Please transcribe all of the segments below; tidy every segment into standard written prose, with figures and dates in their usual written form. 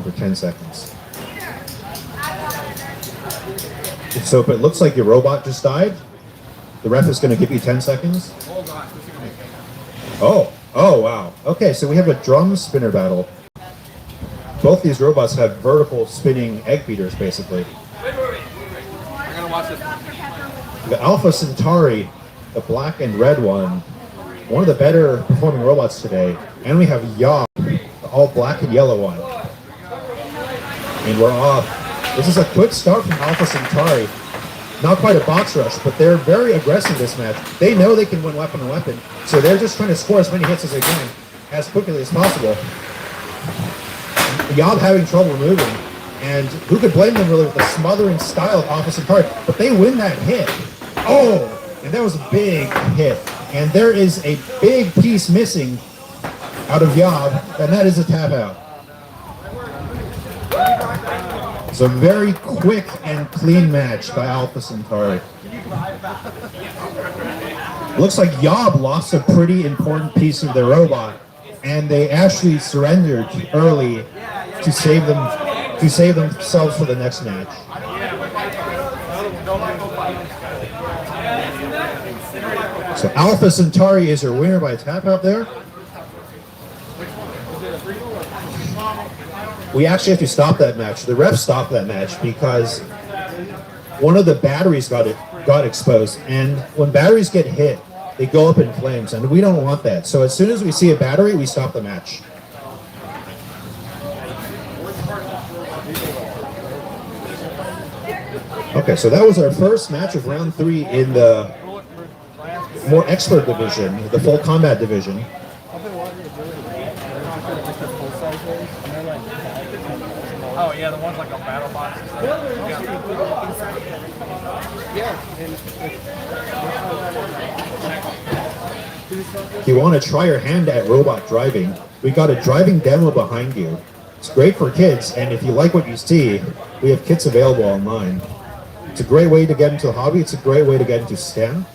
for 10 seconds. So if it looks like your robot just died, the ref is going to give you 10 seconds. Oh wow. Okay, so we have a drum spinner battle. Both these robots have vertical spinning egg beaters, basically. We're gonna watch this. The Alpha Centauri, the black and red one of the better performing robots today. And we have Yob, the all black and yellow one. And we're off. This is a quick start from Alpha Centauri. Not quite a box rush, but they're very aggressive this match. They know they can win weapon to weapon, so they're just trying to score as many hits as they can, as quickly as possible. Yob having trouble moving, and who could blame them really with the smothering style of Alpha Centauri, but they win that hit. Oh, and that was a big hit. And there is a big piece missing out of Yob, and that is a tap out. It's a very quick and clean match by Alpha Centauri. Looks like Yob lost a pretty important piece of their robot, and they actually surrendered early to save themselves for the next match. So Alpha Centauri is your winner by tap out there. We actually have to stop that match. The ref stopped that match because one of the batteries got exposed, and when batteries get hit, they go up in flames, and we don't want that. So as soon as we see a battery, we stop the match. Okay, so that was our first match of round 3 in the more expert division, the full combat division. Oh yeah, the ones like on battle box and stuff. If you want to try your hand at robot driving, we got a driving demo behind you. It's great for kids, and if you like what you see, we have kits available online. It's a great way to get into the hobby, it's a great way to get into STEM,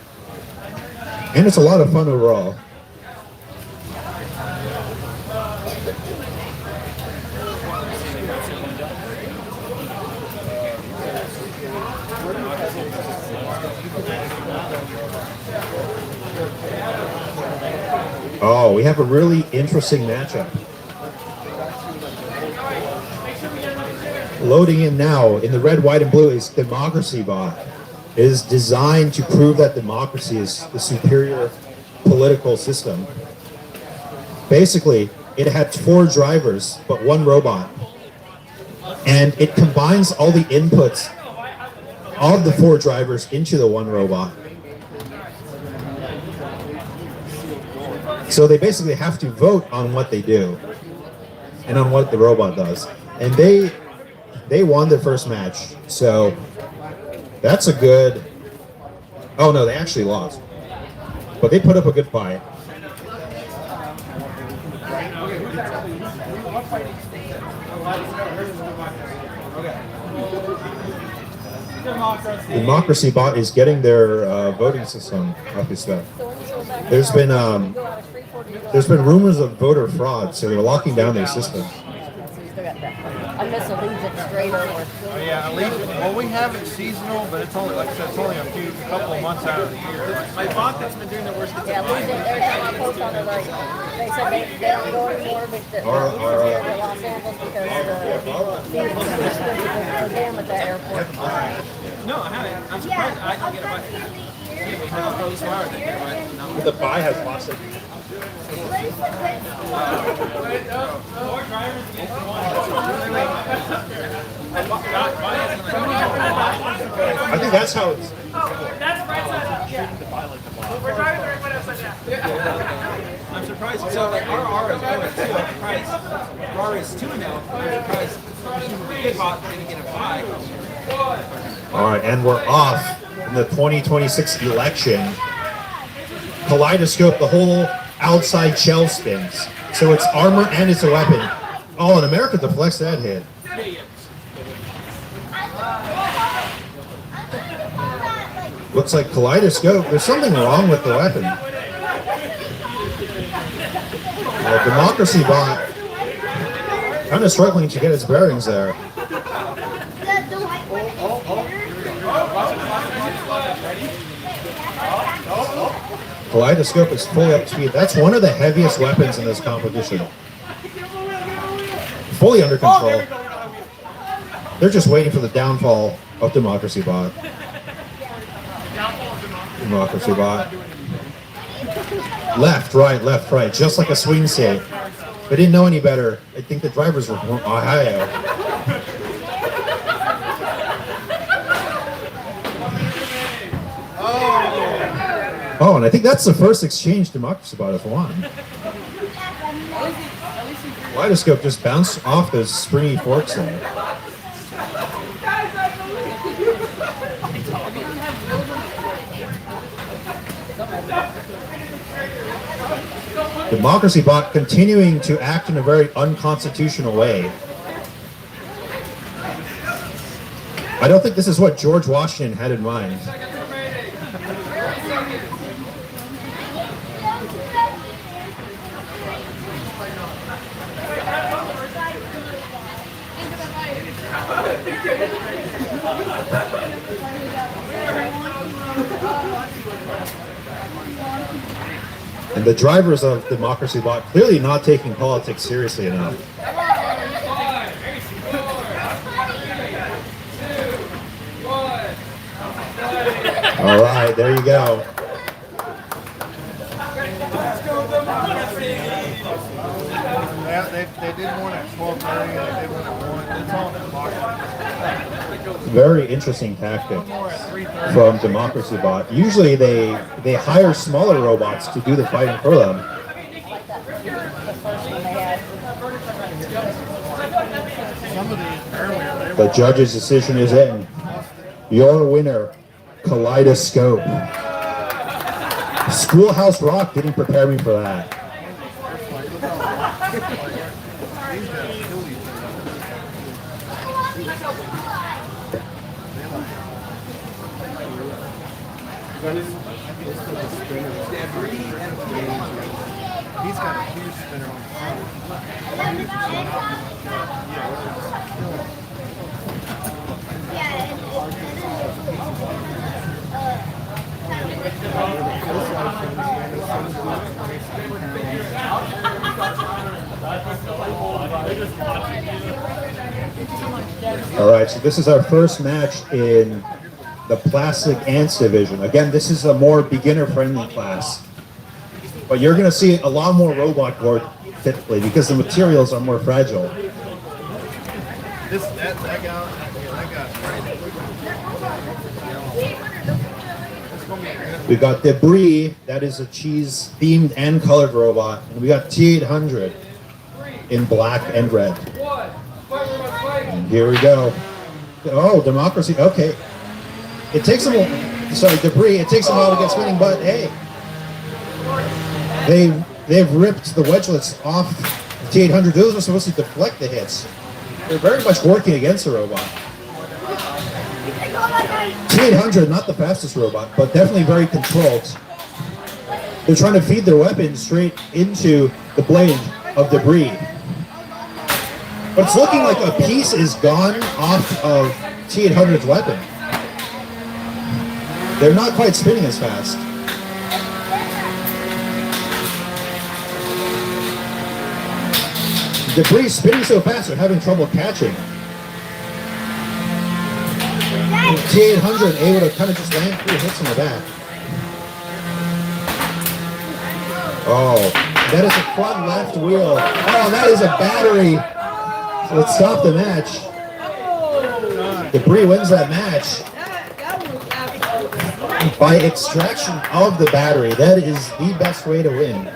and it's a lot of fun overall. Oh, we have a really interesting matchup. Loading in now in the red, white, and blue is Democracy Bot. It is designed to prove that democracy is the superior political system. Basically, it had 4 drivers, but 1 robot. And it combines all the inputs of the 4 drivers into the 1 robot. So they basically have to vote on what they do and on what the robot does. And they won their first match. So that's a good... Oh no, they actually lost. But they put up a good fight. Democracy Bot is getting their voting system up to stuff. There's been rumors of voter fraud, so they're locking down their system. Unless it leaves it straight over. Oh yeah, at least, well we have it seasonal, but it's only, like I said, it's only a couple of months out of the year. My bot that's been doing the worst. Yeah, leave it. Every time I post on it, like, they said they don't go anymore because the Los Angeles because the dam at the airport. No, I haven't. I'm surprised I can get a bot. The buy has lost it. I think that's how it's. That's right side. Yeah. We're driving the right foot upside down. I'm surprised. So like our R is going 2. I'm surprised. R is 2 now. I'm surprised. Big bot didn't get a 5. All right, and we're off in the 2026 election. Kaleidoscope, the whole outside shell spins. So it's armor and it's a weapon. Oh, and America deflects that hit. Looks like Kaleidoscope. There's something wrong with the weapon. Democracy Bot Kind of struggling to get its bearings there. Kaleidoscope is fully up to speed. That's one of the heaviest weapons in this competition. Fully under control. They're just waiting for the downfall of Democracy Bot. Democracy Bot. Left, right, just like a swing state. They didn't know any better. I think the drivers were from Ohio. Oh, and I think that's the first exchange Democracy Bot has won. Kaleidoscope just bounced off those springy forks there. Democracy Bot continuing to act in a very unconstitutional way. I don't think this is what George Washington had in mind. And the drivers of Democracy Bot clearly not taking politics seriously enough. All right, there you go. They did one at 12:30. They did one at 1. It's all Democracy. Very interesting tactic from Democracy Bot. Usually they hire smaller robots to do the fighting for them. The judge's decision is in. Your winner, Kaleidoscope. Schoolhouse Rock didn't prepare me for that. He's got a huge spinner on All right, so this is our first match in the Plastic Ants division. Again, this is a more beginner-friendly class. But you're going to see a lot more robot board typically because the materials are more fragile. That guy. We got Debris, that is a cheese-themed and colored robot. And we got T800 in black and red. And here we go. Oh, Democracy, okay. It takes them, Debris, it takes them a while to get spinning, but hey. They've ripped the wedgelets off T800. Those are supposed to deflect the hits. They're very much working against the robot. T800, not the fastest robot, but definitely very controlled. They're trying to feed their weapon straight into the blade of Debris. But it's looking like a piece is gone off of T800's weapon. They're not quite spinning as fast. Debris spinning so fast they're having trouble catching. T800 able to kind of just land through hits in the back. Oh, that is a front left wheel. Oh, that is a battery. So let's stop the match. Debris wins that match by extraction of the battery. That is the best way to win.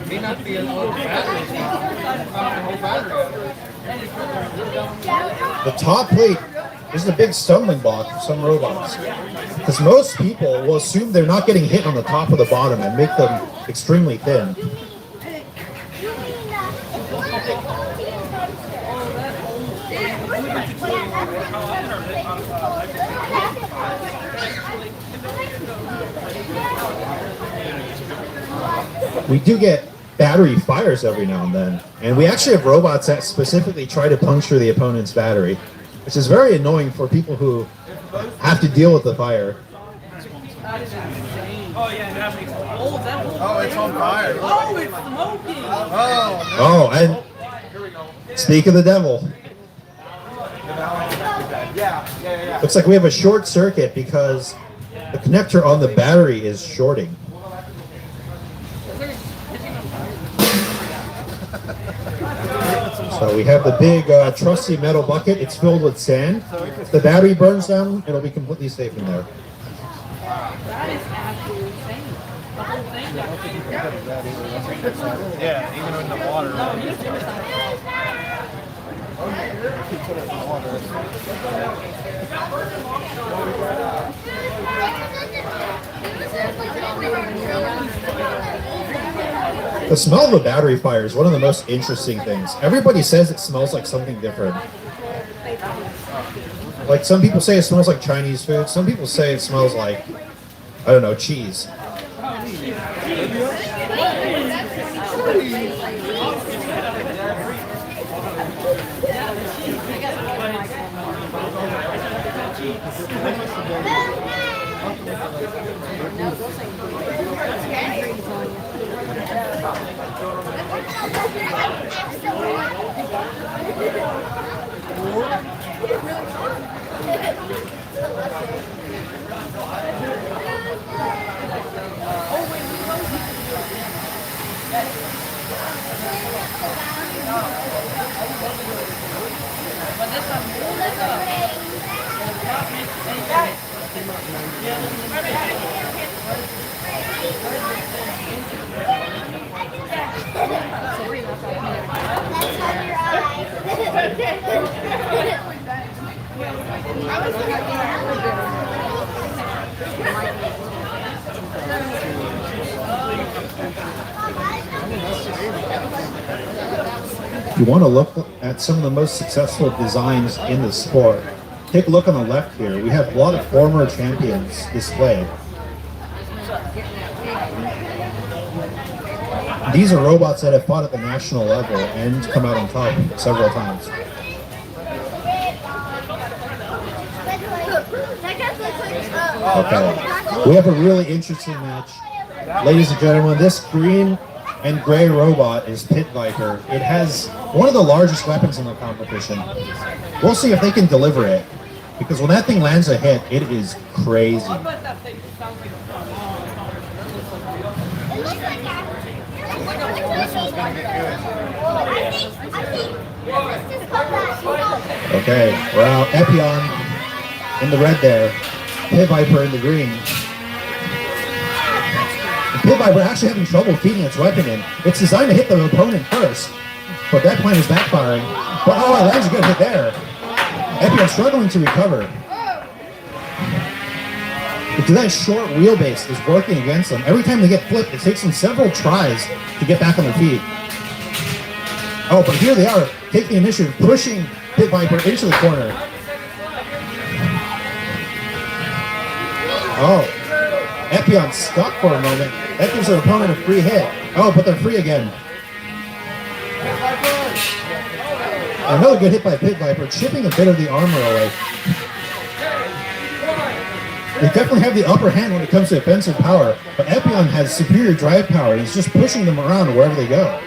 May not be as low battery. The top plate is a big stumbling block for some robots. Because most people will assume they're not getting hit on the top or the bottom and make them extremely thin. we do get battery fires every now and then. And we actually have robots that specifically try to puncture the opponent's battery, which is very annoying for people who have to deal with the fire. Oh yeah, that makes oh that whole Oh, it's on fire. oh it's smoking. Oh, Oh, and speak of the devil. Yeah. Looks like we have a short circuit because the connector on the battery is shorting. So we have the big trusty metal bucket. It's filled with sand. If the battery burns down, it'll be completely safe in there. That is absolutely insane. The whole thing got yeah, even in the water. The smell of a battery fire is one of the most interesting things. Everybody says it smells like something different. Like some people say it smells like Chinese food. Some people say it smells like, I don't know, cheese. If you want to look at some of the most successful designs in the sport, take a look on the left here. We have a lot of former champions displayed. These are robots that have fought at the national level and come out on top several times. Okay, we have a really interesting match. Ladies and gentlemen, this green and gray robot is Pit Viper. It has one of the largest weapons in the competition. We'll see if they can deliver it, because when that thing lands a hit, it is crazy. Okay, we're out. Epion in the red there. Pit Viper in the green. Pit Viper actually having trouble feeding its weapon in. It's designed to hit the opponent first, but that plan is backfiring. But oh, it lands a good hit there. Epion struggling to recover. Because that short wheelbase is working against them. Every time they get flipped, it takes them several tries to get back on their feet. Oh, but here they are, taking the initiative, pushing Pit Viper into the corner. Oh, Epion stuck for a moment. That gives their opponent a free hit. Oh, but they're free again. Another good hit by Pit Viper, chipping a bit of the armor away. They definitely have the upper hand when it comes to offensive power, but Epion has superior drive power, and he's just pushing them around wherever they go.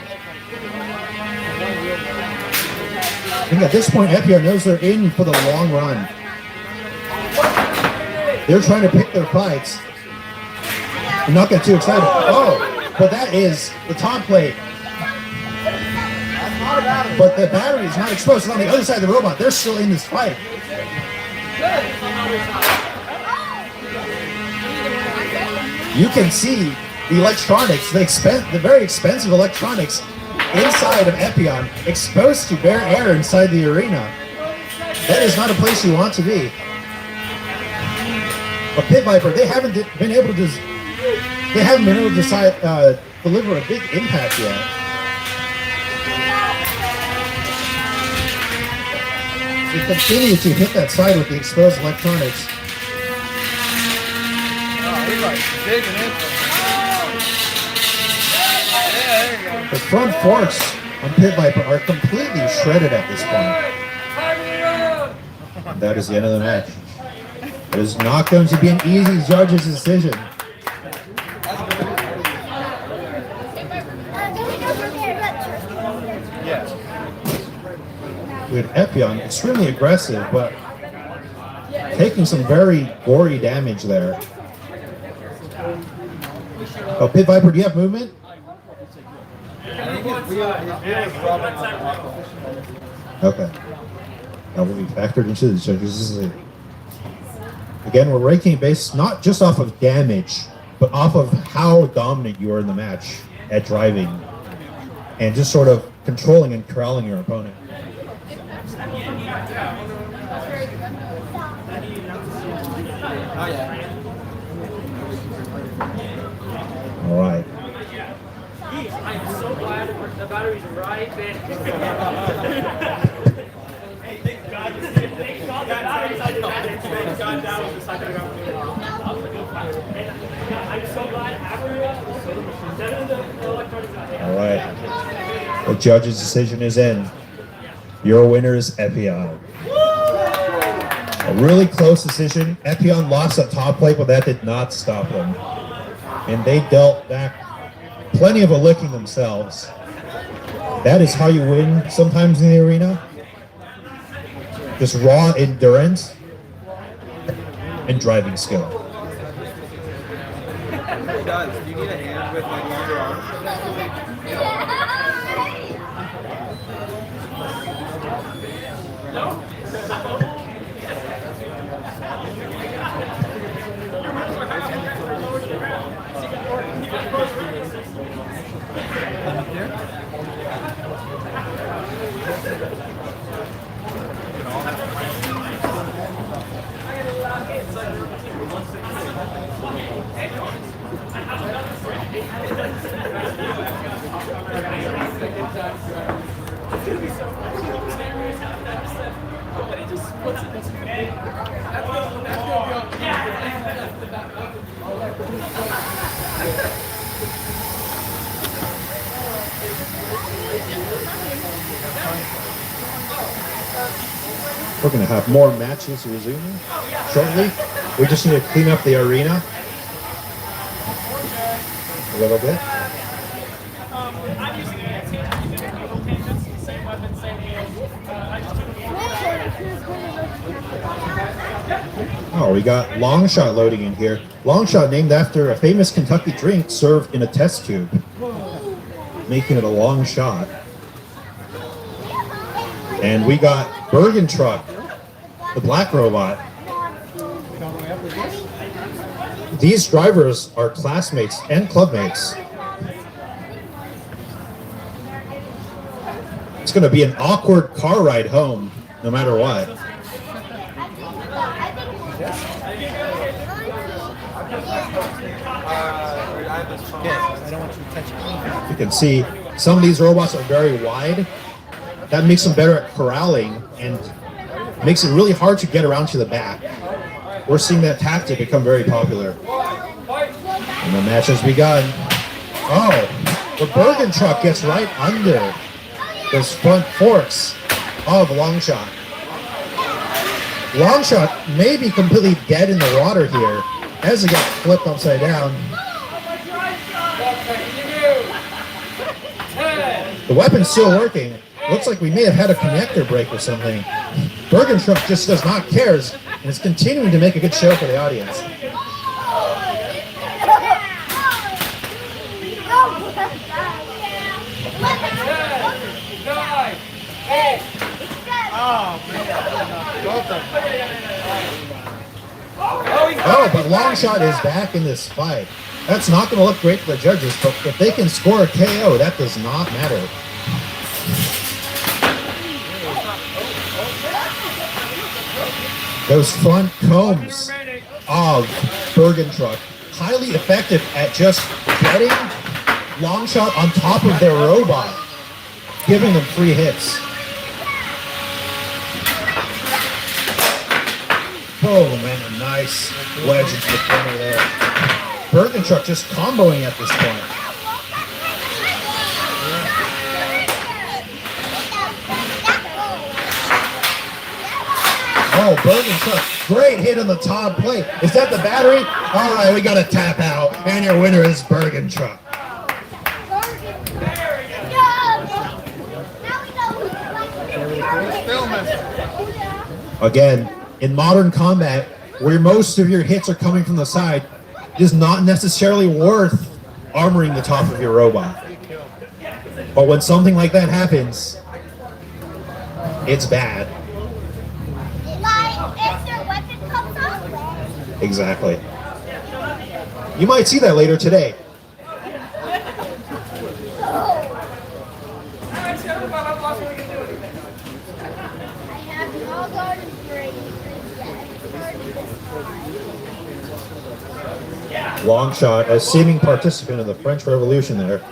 I think at this point, Epion knows they're in for the long run. They're trying to pick their fights. I'm not getting too excited. Oh, but that is the top plate. But the battery is not exposed. It's on the other side of the robot. They're still in this fight. You can see the electronics, the very expensive electronics inside of Epion, exposed to bare air inside the arena. That is not a place you want to be. But Pit Viper, they haven't been able to deliver a big impact yet. They continue to hit that side with the exposed electronics. Oh, he's like digging into it. The front forks on Pit Viper are completely shredded at this point. And that is the end of the match. It is not going to be an easy judge's decision. Yes. With Epion, extremely aggressive, but taking some very gory damage there. Oh, Pit Viper, do you have movement? Okay. That will be factored into the judges' decision. Again, we're ranking based not just off of damage, but off of how dominant you are in the match at driving and just sort of controlling and corralling your opponent. Oh yeah. All right. I'm so glad the battery's right there. Hey, thank God the battery's on the battery. Thank God that was the second round. I'm so glad everyone the electronics out there. All right. The judge's decision is in. Your winner is Epion. A really close decision. Epion lost at top plate, but that did not stop them. And they dealt back plenty of a licking themselves. That is how you win sometimes in the arena. Just raw endurance and driving skill. It does. Do you need a hand with like longer arms? We're going to have more matches resuming shortly. We just need to clean up the arena a little bit. I'm using it. Same weapon, same wheels. I just took Oh, we got Longshot loading in here. Longshot named after a famous Kentucky drink served in a test tube, making it a long shot. And we got Bergen Truck, the black robot. These drivers are classmates and clubmates. It's going to be an awkward car ride home, no matter what. I don't want you to touch it. You can see some of these robots are very wide. That makes them better at corralling and makes it really hard to get around to the back. We're seeing that tactic become very popular. And the match has begun. Oh, the Bergen truck gets right under those front forks of Longshot. Longshot may be completely dead in the water here as it gets flipped upside down. The weapon's still working. Looks like we may have had a connector break or something. Bergen truck just does not care and is continuing to make a good show for the audience. Oh, but Longshot is back in this fight. That's not going to look great for the judges, but if they can score a KO, that does not matter. Those front combs of Bergen Truck, highly effective at just getting Longshot on top of their robot, giving them free hits. Oh man, a nice wedge into the corner there. Bergen Truck just comboing at this point. Oh, Bergen truck. Great hit on the top plate. Is that the battery? All right, we got to tap out. And your winner is Bergen truck. Again, in modern combat, where most of your hits are coming from the side, it is not necessarily worth armoring the top of your robot. But when something like that happens, it's bad. Like if their weapon comes off. Exactly. You might see that later today. I have all gone great. Long shot, a seeming participant in the French Revolution there.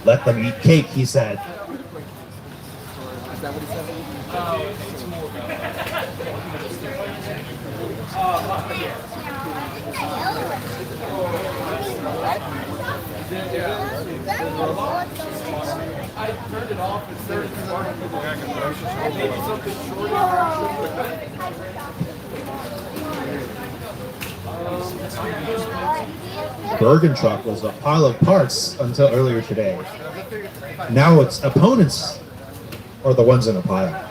Let them eat cake, he said. I turned it off and started Bergen truck was a pile of parts until earlier today. Now its opponents are the ones in a pile.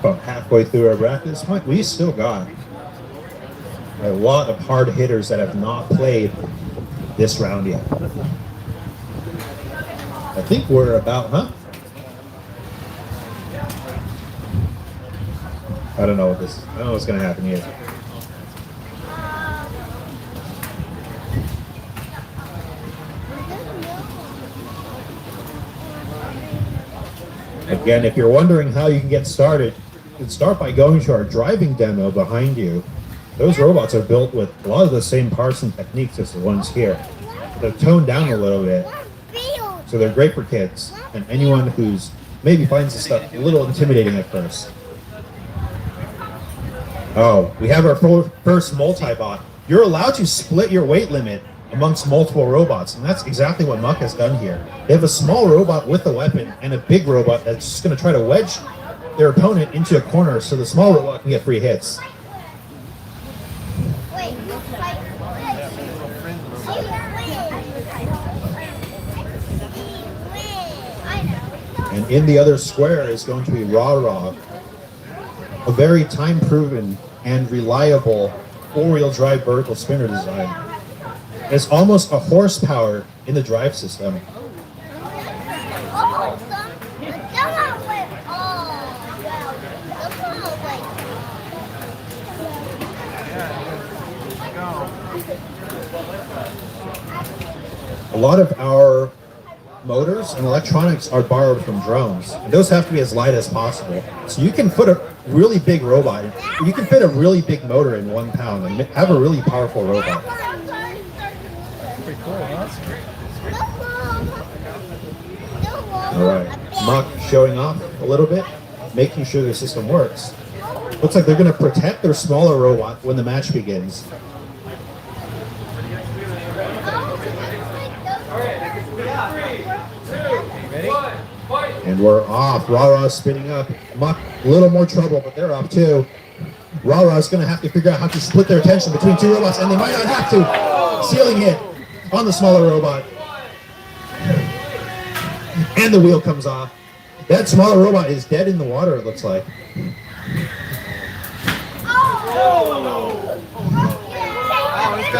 About halfway through our bracket at this point, we still got a lot of hard hitters that have not played this round yet. I think we're about, I don't know what's gonna happen here. Again, if you're wondering how you can get started, you can start by going to our driving demo behind you. Those robots are built with a lot of the same parts and techniques as the ones here. They're toned down a little bit, so they're great for kids and anyone who's maybe finds this stuff a little intimidating at first. Oh, we have our first multi-bot. You're allowed to split your weight limit amongst multiple robots, and that's exactly what Muck has done here. They have a small robot with a weapon and a big robot that's just going to try to wedge their opponent into a corner so the small robot can get free hits. Wait, And in the other square is going to be Ra, a very time-proven and reliable four-wheel drive vertical spinner design. It's almost a horsepower in the drive system. A lot of our motors and electronics are borrowed from drones, and those have to be as light as possible. So you can put a really big robot, you can fit a really big motor in 1 pound and have a really powerful robot. Pretty cool, huh? All right, Muck showing off a little bit, making sure the system works. Looks like they're going to protect their smaller robot when the match begins. And we're off. Ra spinning up. Muck, a little more trouble, but they're off too. Ra-Ra's going to have to figure out how to split their attention between two robots, and they might not have to. Ceiling hit on the smaller robot. And the wheel comes off. That smaller robot is dead in the water, it looks like.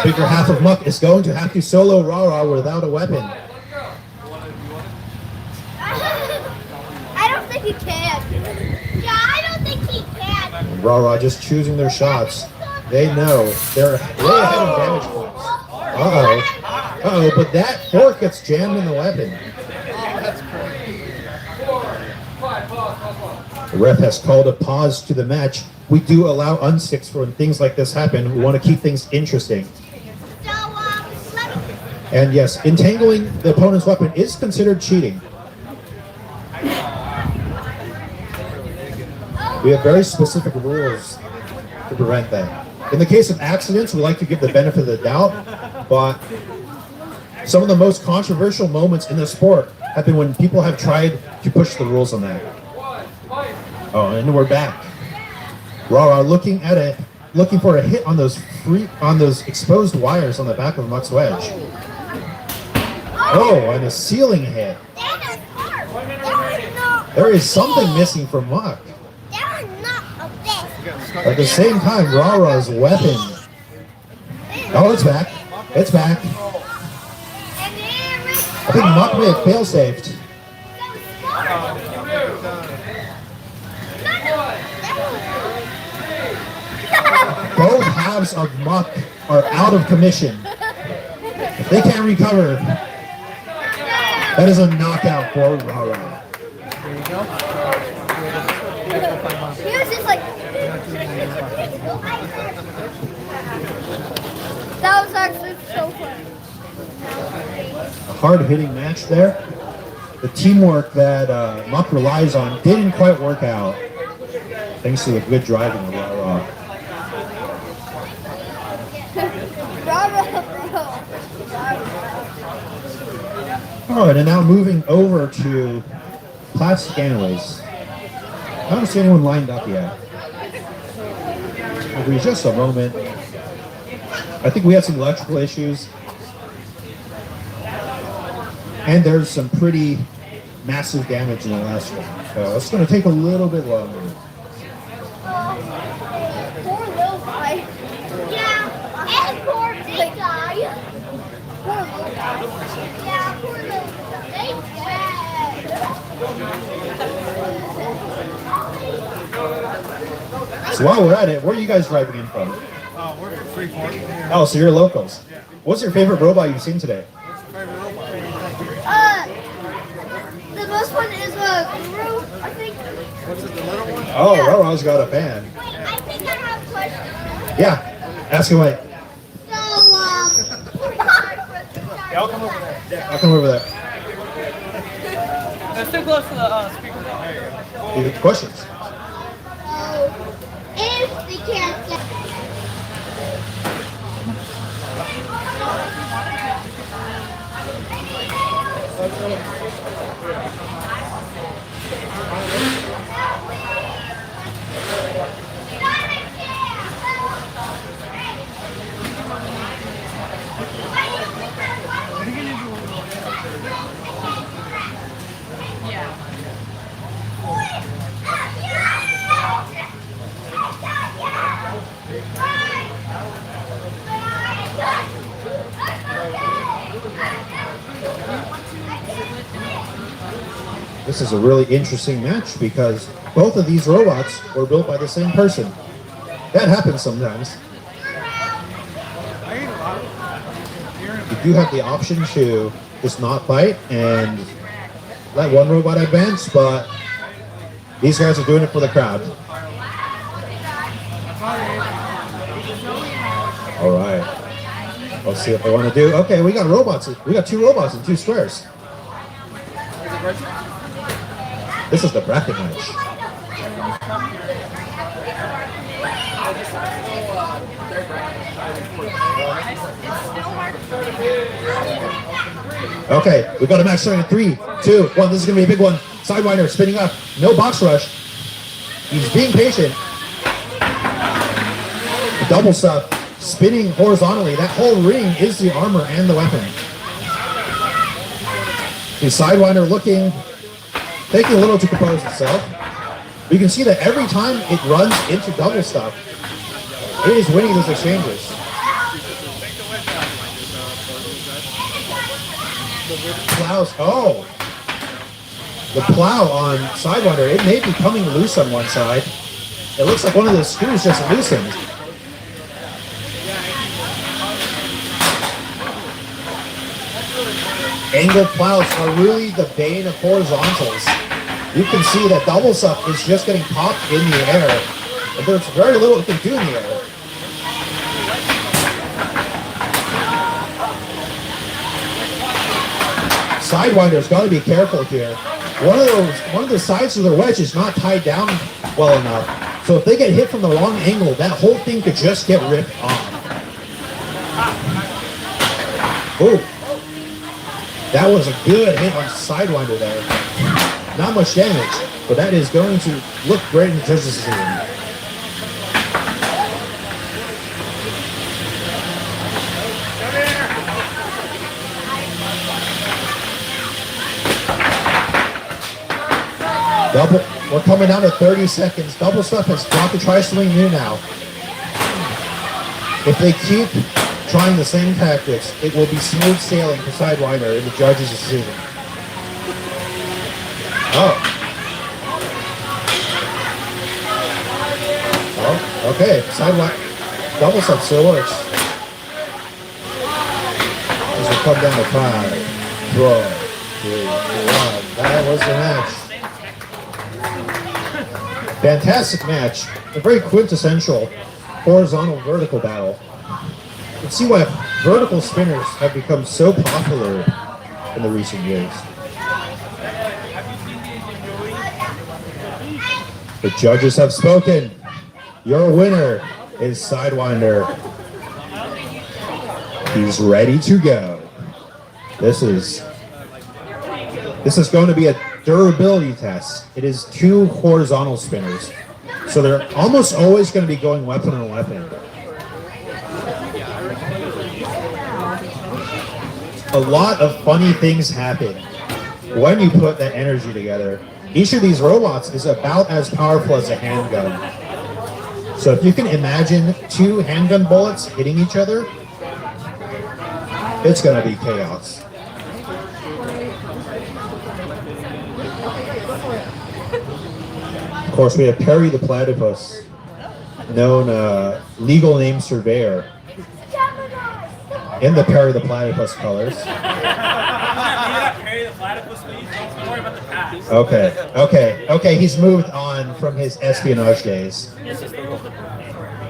Bigger half of Muck is going to have to solo Ra without a weapon. I don't think he can. Yeah, I don't think he can. Ra just choosing their shots. They know they're way ahead of damage points. Uh-oh, but that fork gets jammed in the weapon. The ref has called a pause to the match. We do allow unsticks for when things like this happen. We want to keep things interesting. And yes, entangling the opponent's weapon is considered cheating. We have very specific rules to prevent that. In the case of accidents, we like to give the benefit of the doubt, but some of the most controversial moments in the sport have been when people have tried to push the rules on that. Oh, and we're back. Rara looking for a hit on those exposed wires on the back of Muck's wedge. Oh, and a ceiling hit. There is something missing from Muck. At the same time, Rara's weapon. Oh, it's back. It's back. I think Muck may have fail-safed. Both halves of Muck are out of commission. If they can't recover, that is a knockout for Rara. There you go. He was just like. That was actually so fun. A hard-hitting match there. The teamwork that Muck relies on didn't quite work out, thanks to the good driving of Rara. All right, and now moving over to plastic anyways. I don't see anyone lined up yet. It'll be just a moment. I think we had some electrical issues. And there's some pretty massive damage in the last one. So it's going to take a little bit longer. Poor little guy. Yeah, and poor big guy. Poor little guy. Yeah, poor little guy. They bad. So while we're at it, where are you guys driving in from? We're at Freeport here. Oh, so you're locals. What's your favorite robot you've seen today? The most one is a Guru, I think. What's it, the little one? Oh, Rara's got a fan. Wait, I think I have a question. Yeah, ask away. So, Yeah, I'll come over there. I'll come over there. It's too close to the speaker. You have questions? if they can't get This is a really interesting match because both of these robots were built by the same person. That happens sometimes. You do have the option to just not fight and let one robot advance, but these guys are doing it for the crowd. All right. Let's see what they want to do. Okay, we got robots. We got two robots in two squares. This is the bracket match. Okay, we got a match starting in 3, 2, 1. This is going to be a big one. Sidewinder spinning up. No box rush. He's being patient. Double stuff. Spinning horizontally. That whole ring is the armor and the weapon. The Sidewinder looking, taking a little to compose itself. But you can see that every time it runs into double stuff, it is winning those exchanges. Plows, oh! The plow on Sidewinder, it may be coming loose on one side. It looks like one of the screws just loosened. Angled plows are really the bane of horizontals. You can see that double stuff is just getting popped in the air. And there's very little it can do in the air. Sidewinder's got to be careful here. One of the sides of the wedge is not tied down well enough. So if they get hit from the wrong angle, that whole thing could just get ripped off. Oh, that was a good hit on Sidewinder there. Not much damage, but that is going to look great in the judges' decision. Double, we're coming down to 30 seconds. Double Stuff has got to try something new now. If they keep trying the same tactics, it will be smooth sailing for Sidewinder in the judges' decision. Oh. Oh, okay. Sidewinder. Double Stuff still works. This will come down to 5, 4, 3, 2, 1. That was the match. Fantastic match. A very quintessential horizontal vertical battle. You can see why vertical spinners have become so popular in the recent years. The judges have spoken. Your winner is Sidewinder. He's ready to go. This is going to be a durability test. It is 2 horizontal spinners. So they're almost always going to be going weapon on weapon. A lot of funny things happen when you put that energy together. Each of these robots is about as powerful as a handgun. So if you can imagine 2 handgun bullets hitting each other, it's going to be chaos. Of course, we have Perry the Platypus, known legal name Surveyor, in the Perry the Platypus colors. Okay, he's moved on from his espionage days.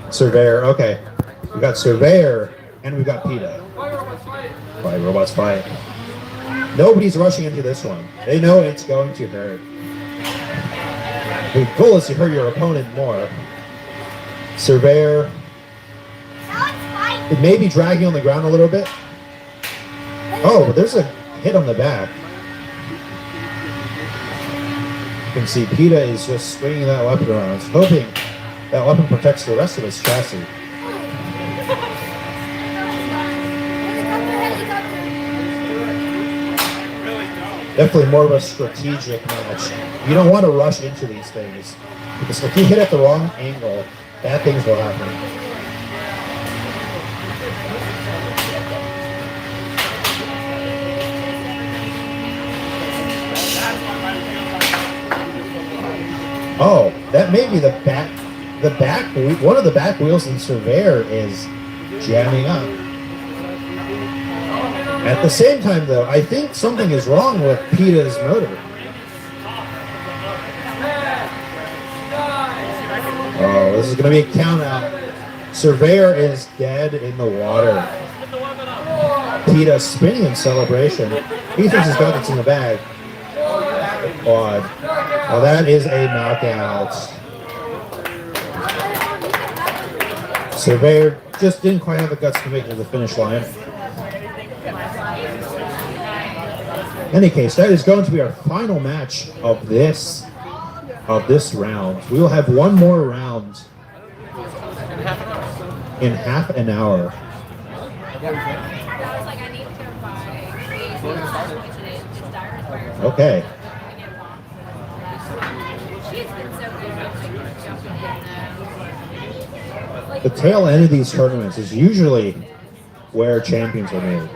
Surveyor, okay. We got Surveyor, and we've got PETA. Why robots fight? Nobody's rushing into this one. They know it's going to hurt. The goal is to hurt your opponent more. Surveyor. It may be dragging on the ground a little bit. Oh, but there's a hit on the back. You can see PETA is just swinging that weapon around, hoping that weapon protects the rest of his chassis. Definitely more of a strategic match. You don't want to rush into these things, because if you hit at the wrong angle, bad things will happen. Oh, that may be the back. One of the back wheels in Surveyor is jamming up. At the same time, though, I think something is wrong with PETA's motor. Oh, this is going to be a count out. Surveyor is dead in the water. PETA spinning in celebration. He thinks he's got this in the bag. Quad. Oh, that is a knockout. Surveyor just didn't quite have the guts to make it to the finish line. In any case, that is going to be our final match of this round. We will have one more round in half an hour. Okay. The tail end of these tournaments is usually where champions are made,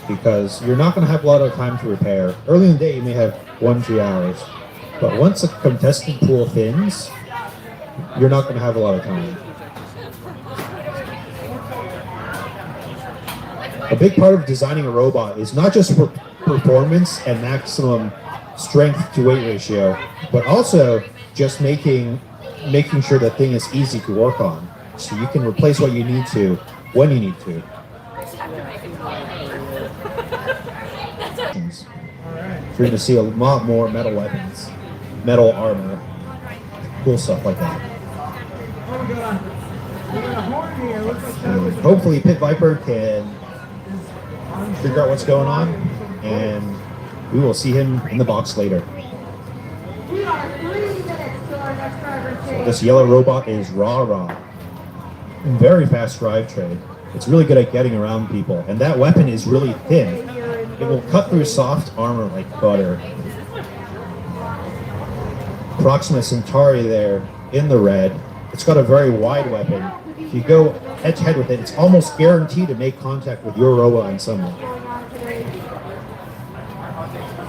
because you're not going to have a lot of time to repair. Early in the day, you may have 1-2 hours, but once a contestant pool thins, you're not going to have a lot of time. A big part of designing a robot is not just for performance and maximum strength to weight ratio, but also just making sure the thing is easy to work on, so you can replace what you need to when you need to. You're going to see a lot more metal weapons, metal armor. cool stuff like that. And hopefully Pit Viper can figure out what's going on, and we will see him in the box later. So this yellow robot is Rah-Rah. Very fast drive trade. It's really good at getting around people, and that weapon is really thin. It will cut through soft armor like butter. Proxima Centauri there in the red. It's got a very wide weapon. If you go head to head with it, it's almost guaranteed to make contact with your robot in some way.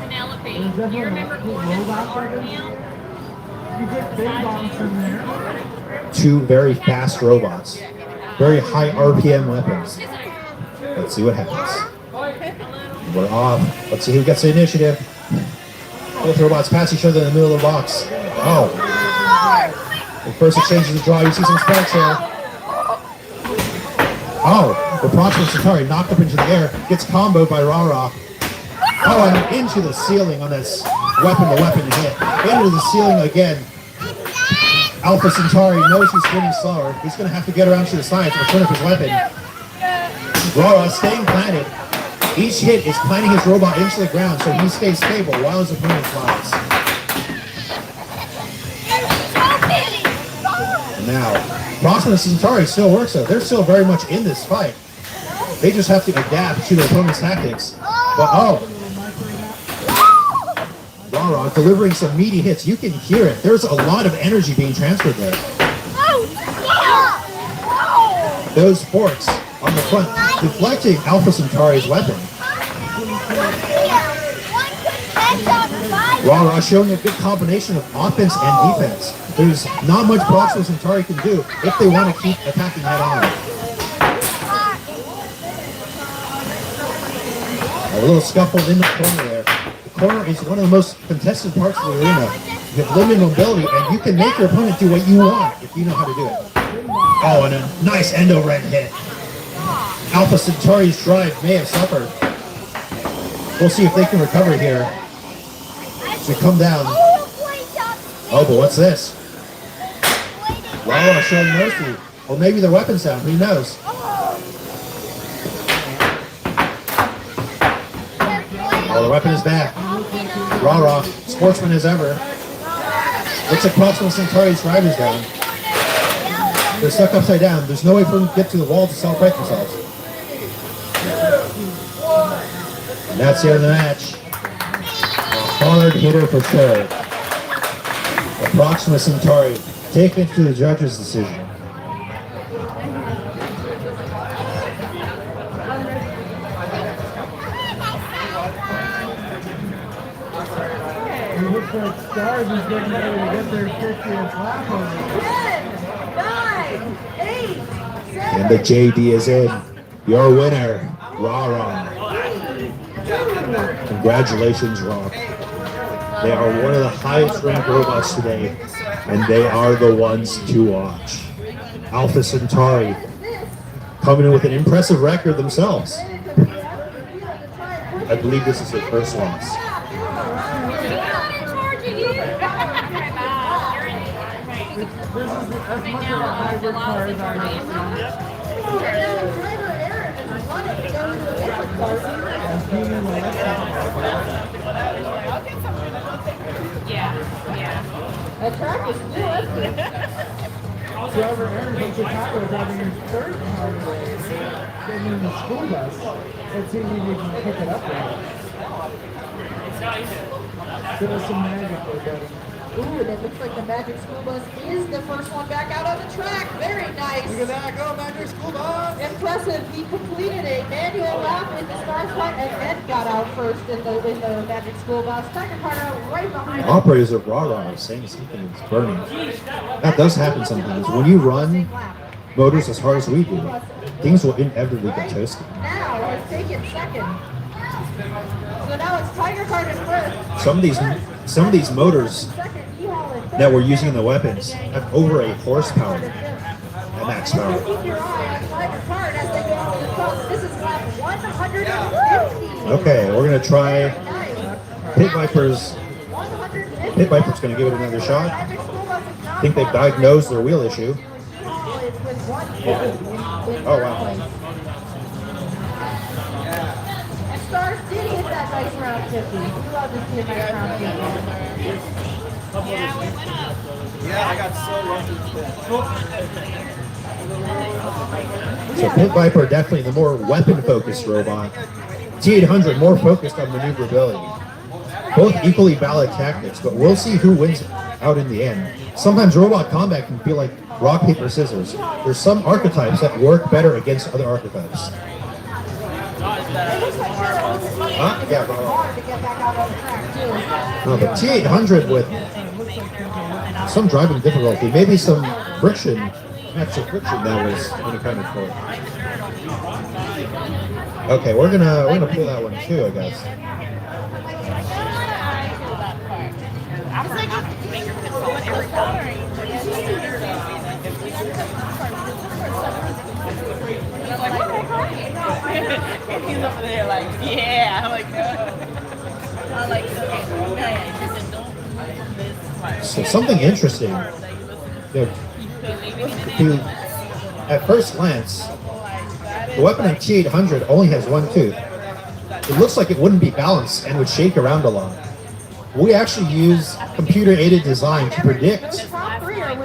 Penelope, do you remember Gordon's RPM? You get big bombs from there. Two very fast robots. Very high RPM weapons. Let's see what happens. We're off. Let's see who gets the initiative. Both robots pass each other in the middle of the box. Oh. The first exchange of the draw, you see some sparks there. Oh, the Proxima Centauri knocked up into the air, gets comboed by Rah-Rah. Oh, and into the ceiling on this weapon-to-weapon hit. Into the ceiling again. Alpha Centauri knows he's spinning slower. He's going to have to get around to the side to return up his weapon. Rah-Rah staying planted. Each hit is planting his robot into the ground so he stays stable while his opponent flies. And now, Proxima Centauri still works though. They're still very much in this fight. They just have to adapt to their opponent's tactics. But oh! Rah-Rah delivering some meaty hits. You can hear it. There's a lot of energy being transferred there. Those forks on the front deflecting Alpha Centauri's weapon. Rah-Rah showing a good combination of offense and defense. There's not much Proxima Centauri can do if they want to keep attacking head on. A little scuffle in the corner there. The corner is one of the most contested parts of the arena. You have limited mobility, and you can make your opponent do what you want if you know how to do it. Oh, and a nice endo-red hit. Alpha Centauri's drive may have suffered. We'll see if they can recover here. As we come down. Oh, but what's this? Rah-Rah showing mercy. Or maybe their weapon's down. Who knows? Oh, the weapon is back. Rah-Rah, sportsman as ever. Looks like Proxima Centauri's drive is down. They're stuck upside down. There's no way for them to get to the wall to self-right themselves. And that's the end of the match. A hard hitter for sure. The Proxima Centauri take it to the judge's decision. It looks like Stars is getting ready to get their 50th lap on it. 9, 8, 7. And the JD is in. Your winner, Rah-Rah. Congratulations, Rock. They are one of the highest ranked robots today, and they are the ones to watch. Alpha Centauri coming in with an impressive record themselves. I believe this is their first loss. This is as much of a hybrid car as I've ever That track is still empty. Driver Aaron from Chicago driving his third car getting in the school bus. Let's see if he can pick it up there. Give us some magic there, buddy. Ooh, and it looks like the Magic School Bus is the first one back out on the track. Very nice. Look at that, go Magic School Bus! Impressive. He completed a manual lap in the Stars fight and then got out first in the Magic School Bus. Tiger Carter right behind him. Operators of Rah-Rah are saying something is burning. That does happen sometimes. When you run motors as hard as we do, things will inevitably get toasted. Now it's taken second. So now it's Tiger Carter first. Some of these motors Second, Ehal in third. that we're using in the weapons have over a horsepower at max power. Keep your eye on Tiger Carter as they go to the top. This is lap 150. Okay, we're gonna try Nice. Pit Viper's. 150. Pit Viper's gonna give it another shot. Magic School Bus is not think they've diagnosed their wheel issue. Oh, wow. Star City hit that nice round 50. We love to see a nice round 50. Yeah, I got so lucky. So Pit Viper definitely the more weapon-focused robot. T800 more focused on maneuverability. Both equally valid tactics, but we'll see who wins out in the end. Sometimes robot combat can feel like rock, paper, scissors. There's some archetypes that work better against other archetypes. Yeah, no, but T800 with some driving difficulty, maybe some friction, extra friction that was unaccounted for. Okay, we're gonna pull that one too, I guess. And he's over there like, yeah. I'm like, I'm like, okay. So something interesting. At first glance, the weapon in T800 only has one tooth. It looks like it wouldn't be balanced and would shake around a lot. We actually use computer-aided design to predict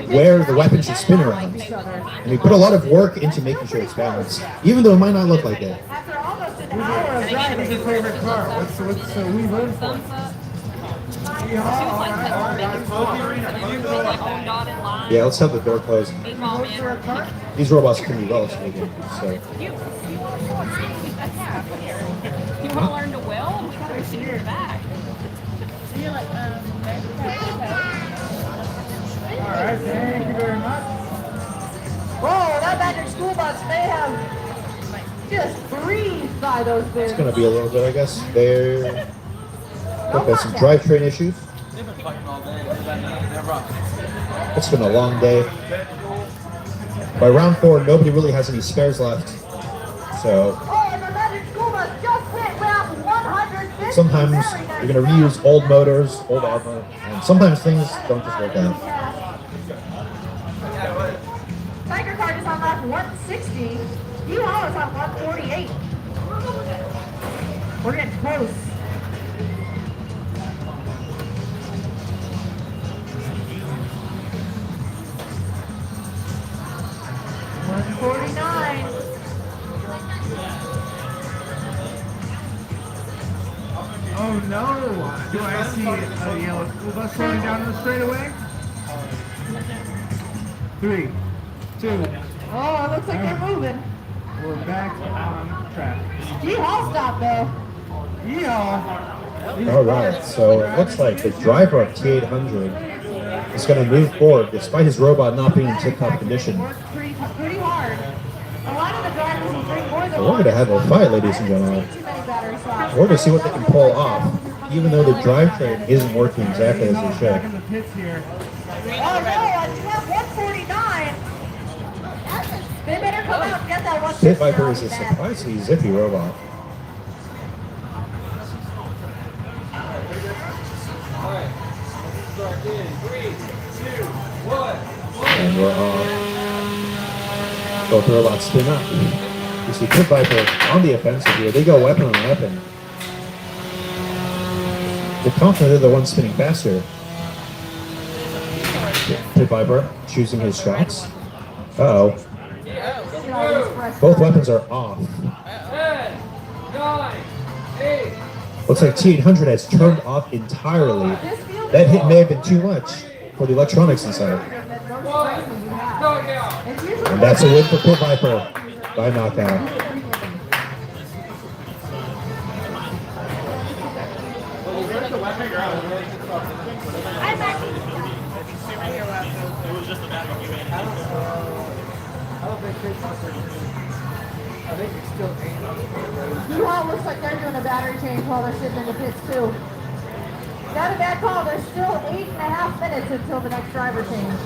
where the weapon should spin around. And we put a lot of work into making sure it's balanced, even though it might not look like it. What's your favorite car? What's so we voted for? Yeah, let's have the door closed. These robots can be relatively good, so. You want to learn to weld? We gotta see your back. Alright, thank you very much. Whoa, that Badger school bus, they have just breezed by those It's bins. gonna be a little bit, I guess. There. Look, there's some drivetrain issues. It's been a long day. By round 4, nobody really has any spares left. So Oh, and the Badger school bus just hit round 150. sometimes you're gonna reuse old motors, old armor, and sometimes things don't just work out. Tiger Card is on lap 160. U-Haul is on 148. We're getting close. $149. Oh no! Do I see a yellow school bus slowing down the straightaway? 3, 2, Oh, it looks like they're moving. we're back on track. U-Haul stopped though. Yeah. All right, so it looks like the driver of T800 is going to move forward despite his robot not being in tip-top condition. Worked pretty hard. A lot of the drivers will bring more than So we're going to have a fight, ladies and gentlemen. too many battery slots. We're going to see what they can pull off, even though the drivetrain isn't working exactly as it Back should. in the pits here. Oh no, on lap 149. They better come out and get that 150. Pit Viper is a surprisingly zippy robot. And we're on. Both robots spin up. You see Pit Viper on the offensive here. They go weapon on weapon. They're confident they're the one spinning faster. Pit Viper choosing his shots. Uh-oh. Both weapons are off. 10, 9, 8. Looks like T800 has turned off entirely. That hit may have been too much for the electronics inside. Knockout. And that's a win for Pit Viper by knockout. U-Haul looks like they're doing a battery change while they're sitting in the pits too. Not a bad call. There's still 8.5 minutes until the next driver change.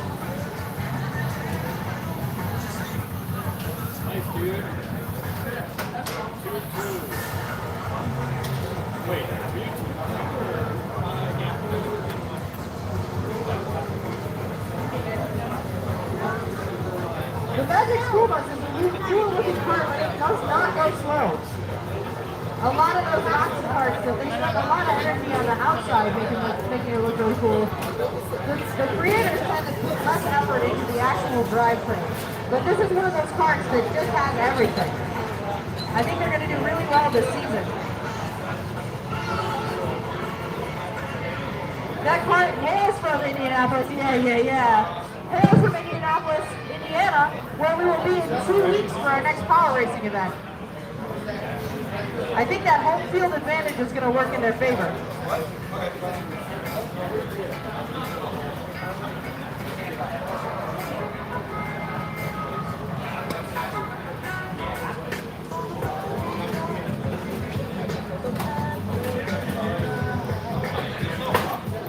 The Magic School Bus is a really cool looking cart, but it does not go slow. A lot of those boxing carts, they spend a lot of energy on the outside making it look really cool. The creators tend to put less effort into the actual drivetrain. But this is one of those carts that just has everything. I think they're going to do really well this season. That cart hails from Indianapolis, yeah. Hails from Indianapolis, Indiana, where we will be in 2 weeks for our next power racing event. I think that home field advantage is going to work in their favor.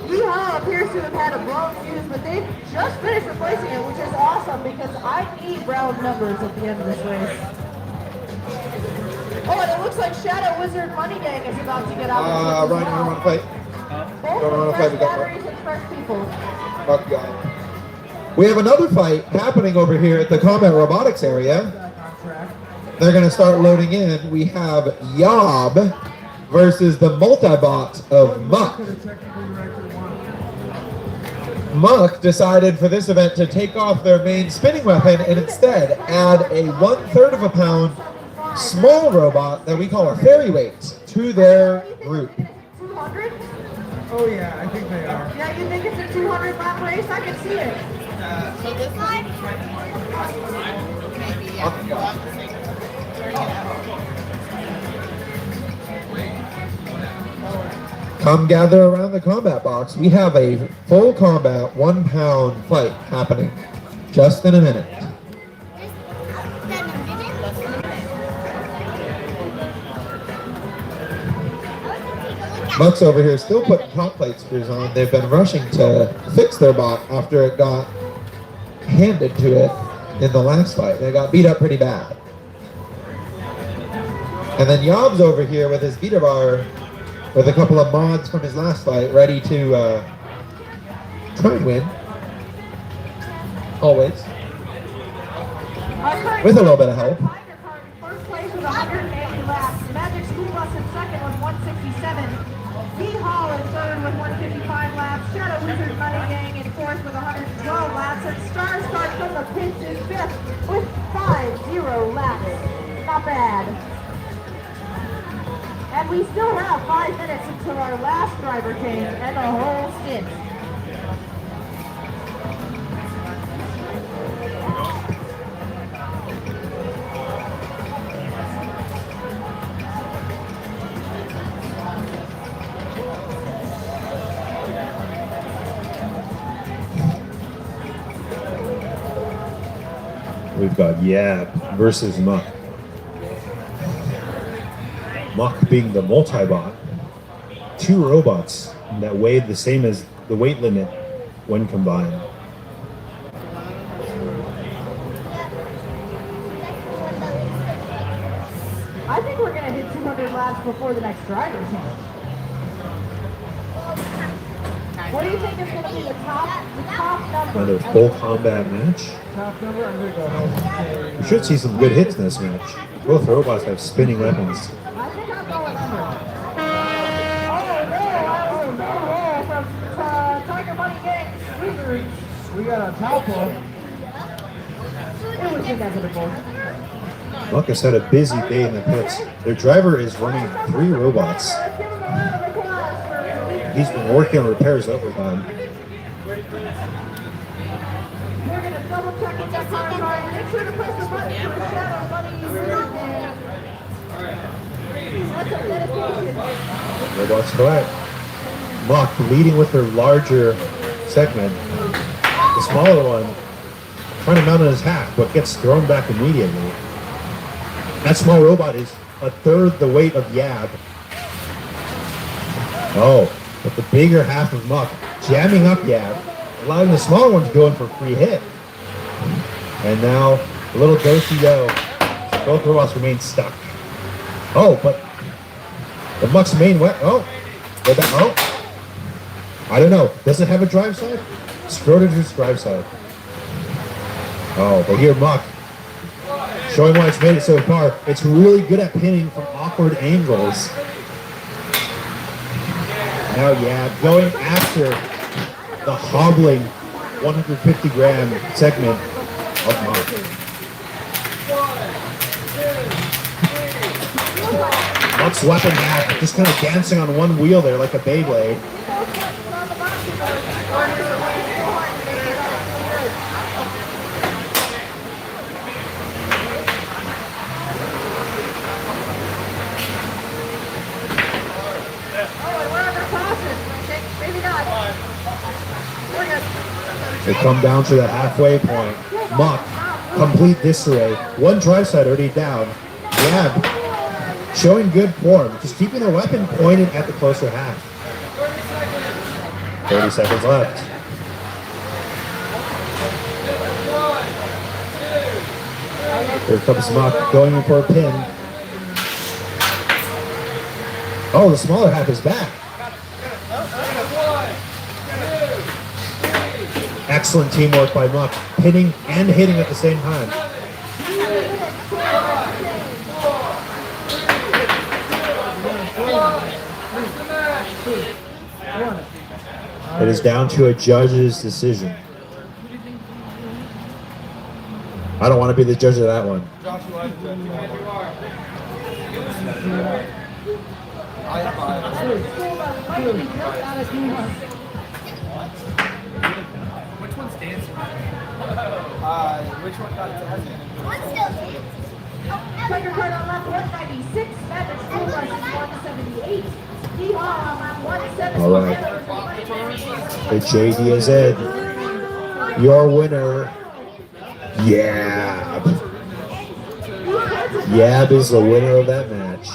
Yeehaw appears to have had a blown fuse, but they've just finished replacing it, which is awesome because I need round numbers at the end of this race. Oh, and it looks like Shadow Wizard Money Gang is about to get out. Ryan, you don't want to fight? Both Don't wanna fight, we got batteries and fresh people. Fuck God. We have another fight happening over here at the Combat Robotics area. They're going to start loading in. We have Yob versus the Multibot of Muck. Muck decided for this event to take off their main spinning weapon and instead add a 1/3 of a pound small robot that we call a fairy weight to their group. 200? Oh yeah, I think they are. Yeah, you think it's a 200 lap race? I can see it. So this one? Come gather around the combat box. We have a full combat 1 pound fight happening just in a minute. Muck's over here still putting top plate screws on. They've been rushing to fix their bot after it got handed to it in the last fight. They got beat up pretty bad. And then Yob's over here with his Vita bar with a couple of mods from his last fight, ready to try and win. Always. With a little bit of help. First place with 180 laps. Magic School Bus in second with 167. Hall in third with 155 laps. Shadow Wizard Money Gang in fourth with 112 laps. And Star Start from the pits in fifth with 50 laps. Not bad. And we still have 5 minutes until our last driver change and the whole stint. We've got Yab versus Muck. Muck being the multi-bot. 2 robots that weighed the same as the weight limit when combined. I think we're going to hit 200 laps before the next driver change. What do you think is going to be the top number? Another full combat match. Top number, I'm gonna go ahead and say. We should see some good hits in this match. Both robots have spinning weapons. I think I'm going under. Oh no, from Tiger Money Gang Wizards. We got a top one. It was inevitable. Muck has had a busy day in the pits. Their driver is running 3 robots. Let's give him a round of applause for He's been working on repairs overtime. We're going to double check with that car guard. Make sure to press the button for the Shadow Money Wizard Gang. That's a dedication. Robots correct. Muck leading with their larger segment. The smaller one trying to mount on his hack, but gets thrown back immediately. That small robot is 1/3 the weight of Yab. Oh, but the bigger half of Muck jamming up Yab, allowing the smaller one to go in for a free hit. And now a little do-si-do. Both robots remain stuck. Oh, but the Muck's main weapon. Oh, I don't know. Does it have a drive side? Schrodinger's drive side. Oh, but here Muck Showing why it's made it so far. It's really good at pinning from awkward angles. Now, yeah, going after the hobbling 150-gram segment of Mock. Mock's weapon half, just kind of dancing on one wheel there like a Beyblade. They come down to the halfway point. Mock, complete disarray. One tri-side already down. Jab, showing good form. Just keeping their weapon pointed at the closer half. 30 seconds left. Here comes Mock going in for a pin. Oh, the smaller half is back. Excellent teamwork by Mock, pinning and hitting at the same time. It is down to a judge's decision. I don't want to be the judge of that one. Which one's dancing? Which one got dancing? One still dancing. Tiger card on lap 196, Savage School Bus is 178. D-Hall on lap 177. All right. The JDSZ, your winner, Yab. Yab is the winner of that match.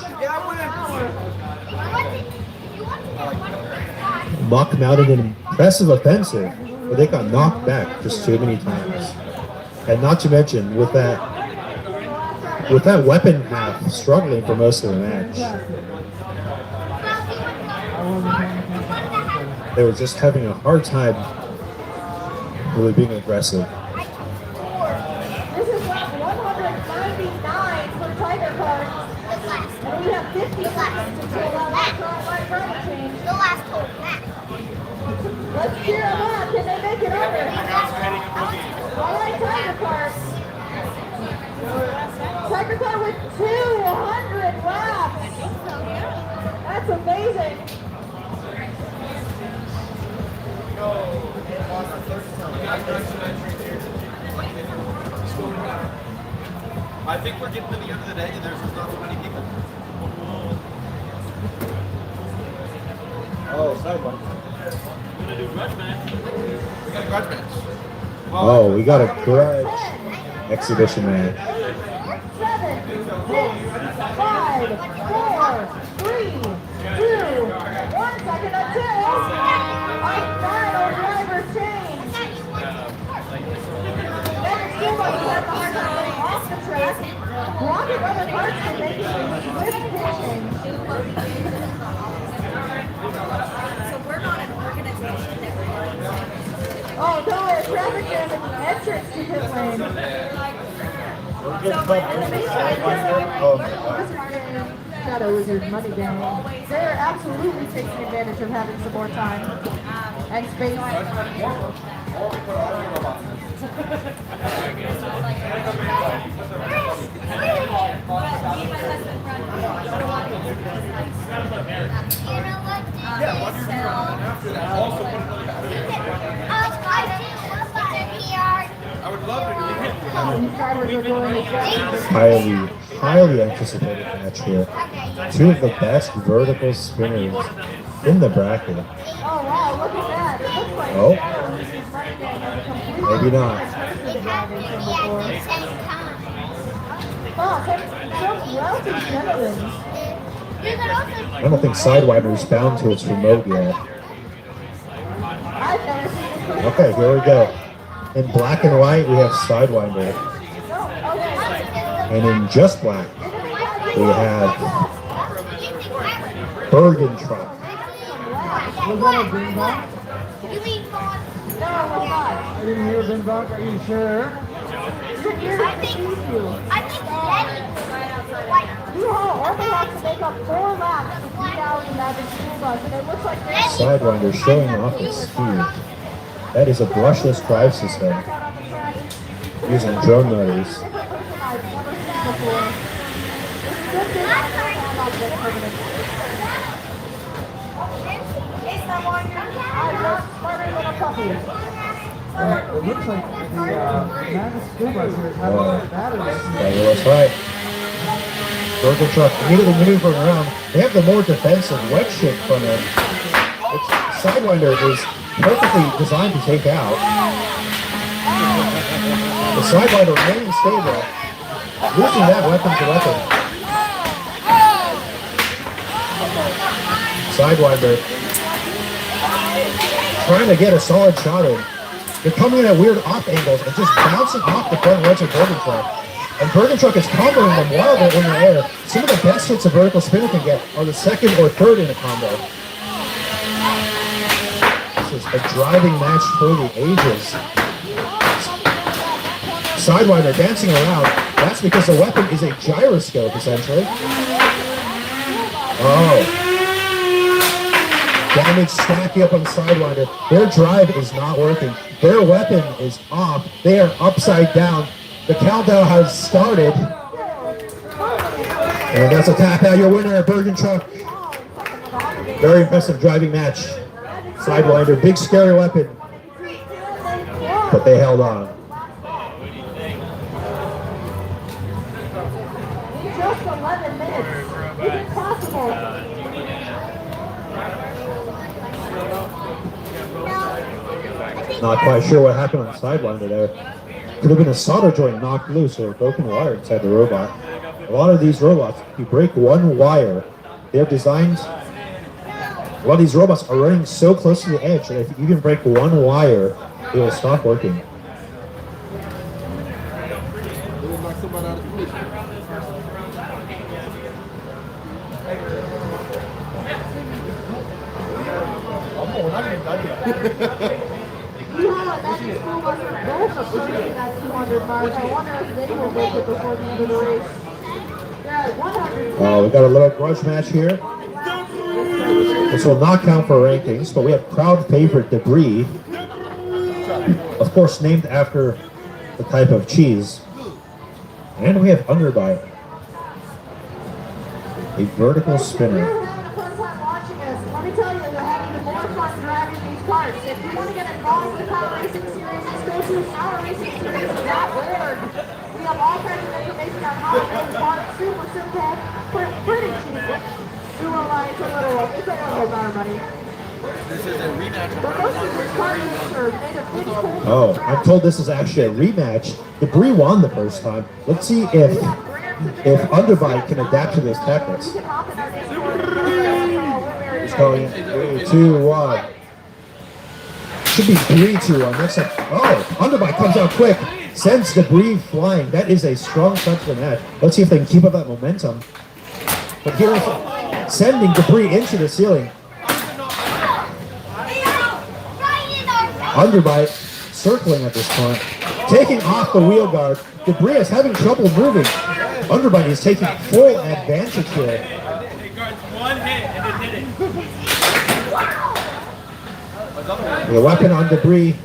Mock mounted an impressive offensive, but they got knocked back just too many times. And not to mention, with that weapon half struggling for most of the match, they were just having a hard time really being aggressive. This is lap 199 for Tiger Card. And we have 50 seconds until that last change. The last whole match. Let's cheer them up. Can they make it over? All right, Tiger Card. Tiger Card with 200 laps. That's amazing. I think we're getting to the end of the day and there's just not so many people. Oh, sideline. We got a grudge match. Oh, we got a grudge exhibition match. 7, 6, 5, 4, 3, 2, 1 second until a final driver change. Then School Bus is at the hard time getting off the track. Rocket Rubber Parts are making a swift change. So we're not an organization that we're Oh no, a traffic jam at the entrance to pit lane. Shadow Wizard money game. They're absolutely taking advantage of having some more time and space. I would love to These drivers are doing it. Highly anticipated match here. Two of the best vertical spinners in the bracket. Oh wow, look at that. It looks like Oh. Shadow Wizard's money game has a complete Maybe not. Oh, some wealthy gentlemen. I don't think Sidewinder bound to its remote yet. I've never seen this. Okay, here we go. In black and white, we have Sidewinder. And in just black, we have Bergen Truck. Was that a green box? You mean Vaughn? No, I'm not. I didn't hear a green box. Are you sure? I think U-Haul only has to make up 4 laps to beat out the Magic School Bus, and it looks like they're Sidewinder showing off its speed. That is a brushless drive system using drone motors. I've never seen before. It's a good thing I found out this permanent. I'm not smarter than a puppy. It looks like the Mammoth School Bus here is having a battery issue. Yeah, that's right. Burger truck immediately maneuvering around. They have the more defensive wet ship front end, which Sidewinder is perfectly designed to take out. The Sidewinder remaining stable, losing that weapon to weapon. Sidewinder trying to get a solid shot in. They're coming in at weird off angles and just bouncing off the front wedge of Burger Truck. And Burger Truck is comboing them while they're in the air. Some of the best hits a vertical spinner can get are the second or third in a combo. This is a driving match for the ages. Sidewinder dancing around. That's because the weapon is a gyroscope, essentially. Oh. Damage stacking up on Sidewinder. Their drive is not working. Their weapon is off. They are upside down. The countdown has started. And that's a tap out. Your winner at Burger Truck. Very impressive driving match. Sidewinder, big scary weapon. But they held on. Just 11 minutes. Is it possible? Not quite sure what happened on Sidewinder there. Could have been a solder joint knocked loose or a broken wire inside the robot. A lot of these robots, if you break one wire, they're designed. A lot of these robots are running so close to the edge that if you even break one wire, it will stop working. U-Haul and Magic School Bus are both approaching that 200 mark. I wonder if they will make it before the end of the race. They're at 100. We got a little grudge match here. This will not count for rankings, but we have crowd favorite Debris. Of course, named after the type of cheese. And we have Underbite. A vertical spinner. If you're having a fun time watching us, let me tell you, you're having even more fun driving these carts. If you want to get involved with Power Racing Series, just go to powerracingseries.org. We have all kinds of information on how to make carts super simple, pretty cheap. We won't lie, it's a little amount of money. This is a rematch of But most of these cart races are made of pretty cool. Oh, I'm told this is actually a rematch. Debris won the first time. Let's see if Underbite can adapt to those tactics. You can hop in our Discord. He's going in 3, 2, 1. Should be 3, 2, 1. Next up. Oh, Underbite comes out quick. Sends Debris flying. That is a strong start to the match. Let's see if they can keep up that momentum. But here is sending Debris into the ceiling. Underbite circling at this point. Taking off the wheel guard. Debris is having trouble moving. Underbite is taking full advantage here. It guards one hit and it hit it. The weapon on Debris,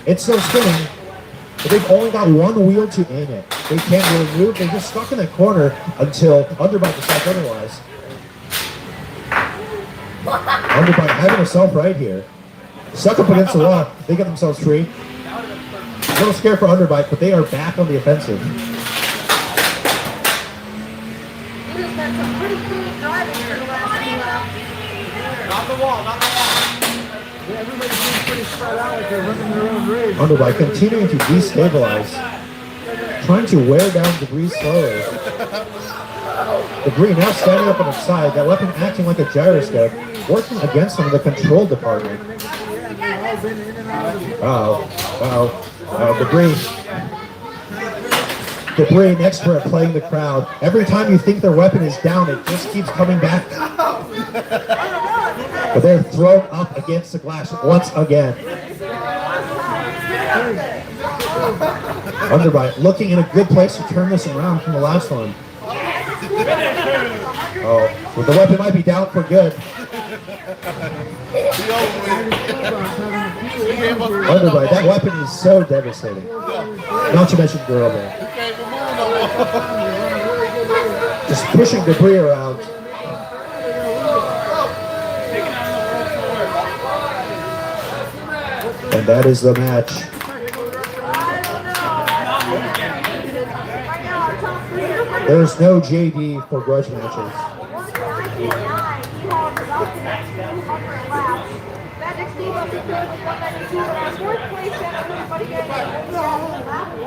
it's still spinning, but they've only got one wheel to aim it. They can't really move. They're just stuck in the corner until Underbite decides otherwise. Underbite having herself right here. Suck up against the wall. They get themselves free. A little scared for Underbite, but they are back on the offensive. We just had some pretty clean driving for the last few laps. Not the wall, not the wall. Yeah, everybody seems pretty spread out like they're running their own race. Underbite continuing to destabilize. Trying to wear down Debris slowly. Debris now standing up on its side, that weapon acting like a gyroscope, working against them in the control department. Wow, Debris, an expert at playing the crowd. Every time you think their weapon is down, it just keeps coming back. But they're thrown up against the glass once again. Underbite looking in a good place to turn this around from the last one. Oh, well, the weapon might be down for good. Underbite, that weapon is so devastating. Not to mention durable. Just pushing debris around. And that is the match. There's no JD for grudge matches.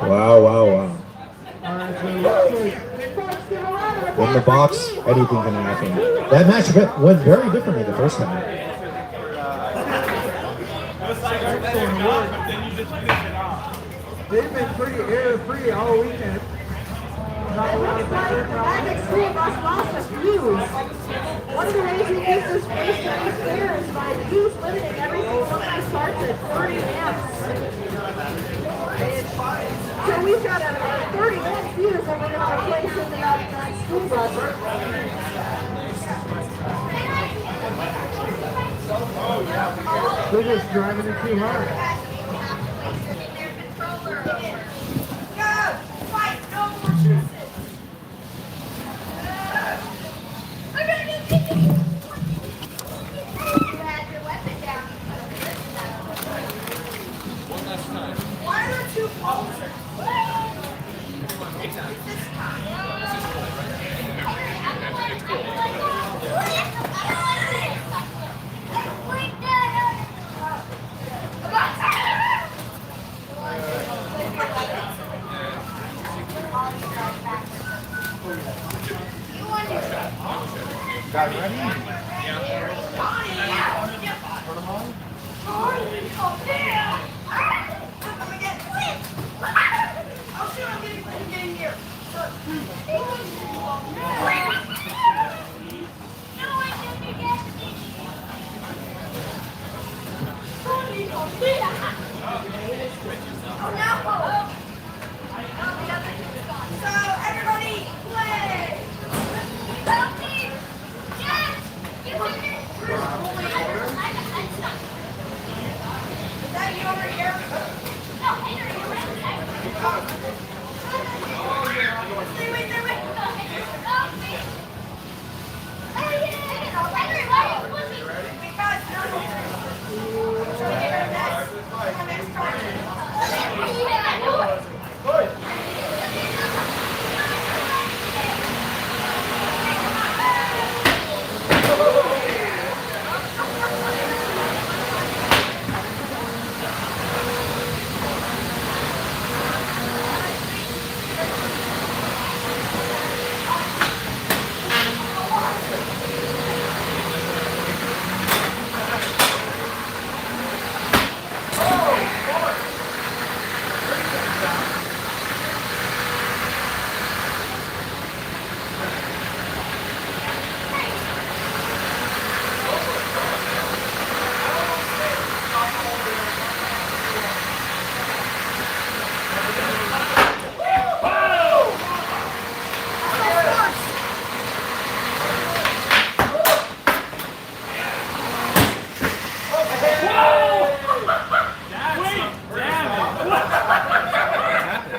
Wow, wow, wow. In the box, anything can happen. That match went very differently the first time. They've been pretty error-free all weekend. Magic School Bus lost a fuse. One of the ways we use this race to be fair is by fuse limiting every single one of these parts at 30 amps. So we've got a 31 fuse that we're going to replace into that school bus. They're just driving it too hard.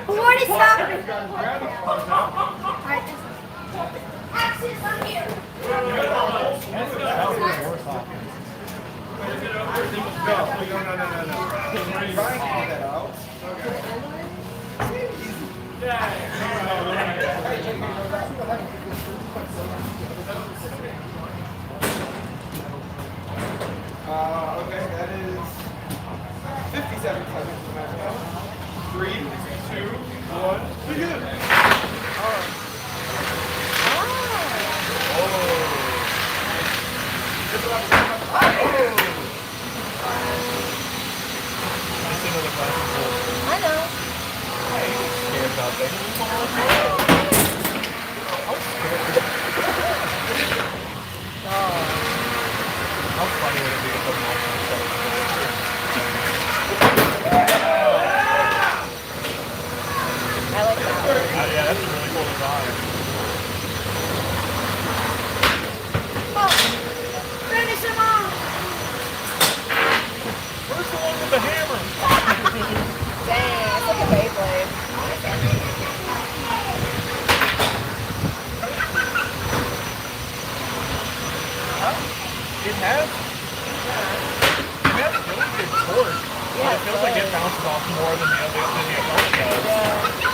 What is happening? Axis, I'm here. Okay, that is 57 seconds. 3, 2, 1, begin. I know. How funny would it be to put them all on the cost more than the opponent does.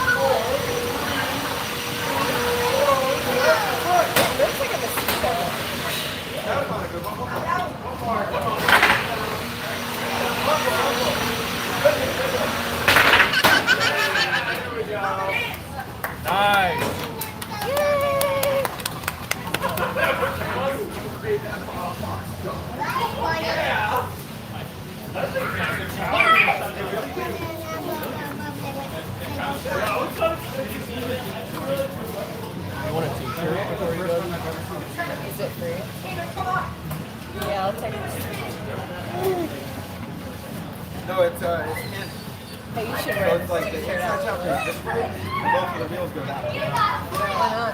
Looks like a mosquito. Nice. You want a t-shirt before you go? Is it free? Yeah, I'll take it. No, it's candy. Hey, you should So wear it's like it. it starts out with this way, both of the wheels go that way. Why not?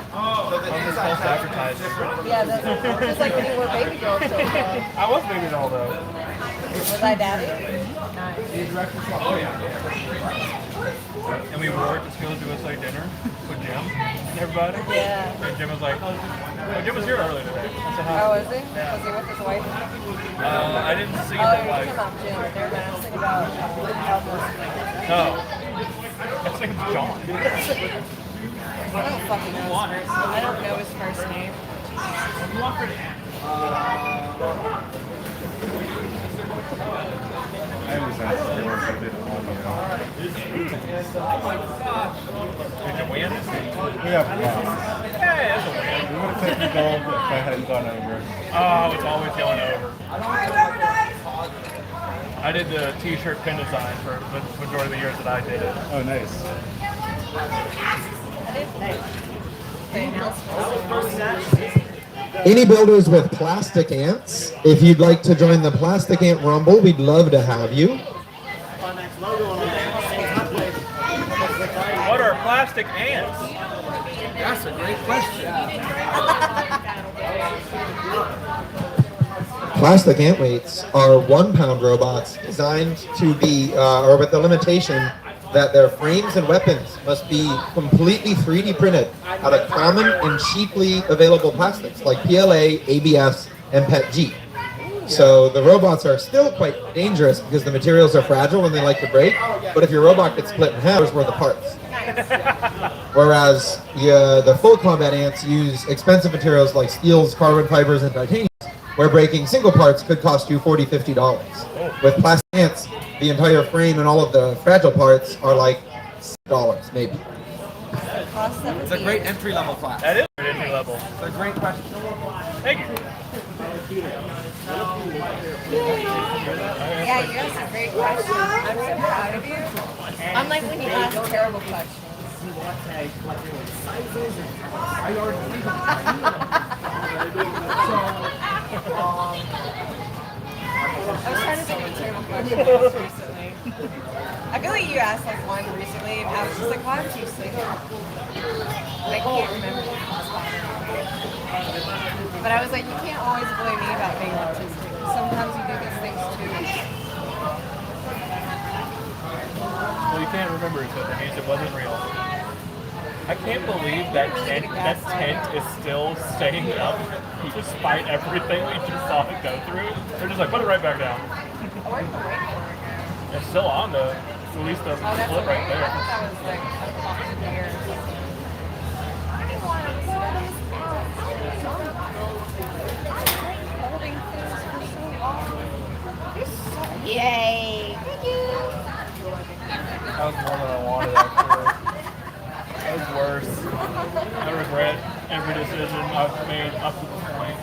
So the inside False advertising. Yeah, that's just like when you were baby girl. So, I was baby doll though. was I daddy? Nice. And we wore it to Skills USA dinner with Jim and everybody. Yeah. And Jim was like, oh, Jim was here earlier today. I said, Oh, hi. was he? Was he with his wife? I didn't see Oh, the you're talking wife. about Jim. They're announcing about Elvis. No. His name's John. I don't fucking know his first. I don't know his first name. I was at the store, so I did Did you win? We have lost. Hey, that's a win. We would have taken gold if I hadn't gone over. Oh, it's always going over. I did the t-shirt pin design for the majority of the years that I did it. Oh, nice. They announced Any builders with plastic ants, if you'd like to join the Plastic Ant Rumble, we'd love to have you. What are plastic ants? That's a great question. Plastic ant weights are 1 pound robots designed to be, or with the limitation that their frames and weapons must be completely 3D printed out of common and cheaply available plastics like PLA, ABS, and PETG. So the robots are still quite dangerous because the materials are fragile and they like to break, but if your robot gets split in half, there's where the parts. Whereas the full combat ants use expensive materials like steels, carbon fibers, and titanium, where breaking single parts could cost you $40, $50. With plastic ants, the entire frame and all of the fragile parts are like $6 maybe. It's a great entry level class. That is entry level. It's a great question. Thank you. Yeah, you asked a great question. I'm so proud of you. Unlike when you ask terrible questions. I was trying to think of terrible questions recently. I feel like you asked like one recently, and I was just like, why aren't you sleeping? I can't remember. But I was like, you can't always blame me about being autistic. Sometimes you do these things too. Well, you can't remember it, so that means it wasn't real. I can't believe that tent is still staying up despite everything we just saw it go through. They're just like, put it right back down. It's still on though. It's at least the Oh, that's flip right right. I there. thought that was like a box of beer or something. Holding things for so long. Yay! Thank you. That was more than I wanted actually. That was worse. I regret every decision I've made up to this point.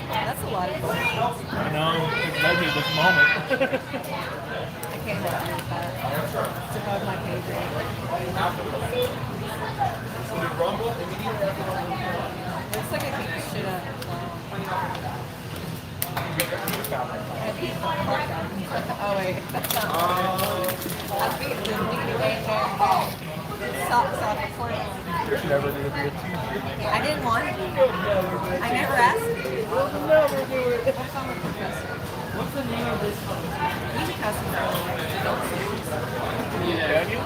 That's a lot of fun. I know, exactly this moment. I can't help you with that. It's above my pay grade. Looks like I beat the shit out of it. I beat the fuck out of it. Oh wait, that's not good. I beat the diggity socks off the plane. You're never going to be a teacher. I didn't want to. I never asked you. We'll never do it. What if I'm a professor? What's the name of this company? He's a customer. Can you?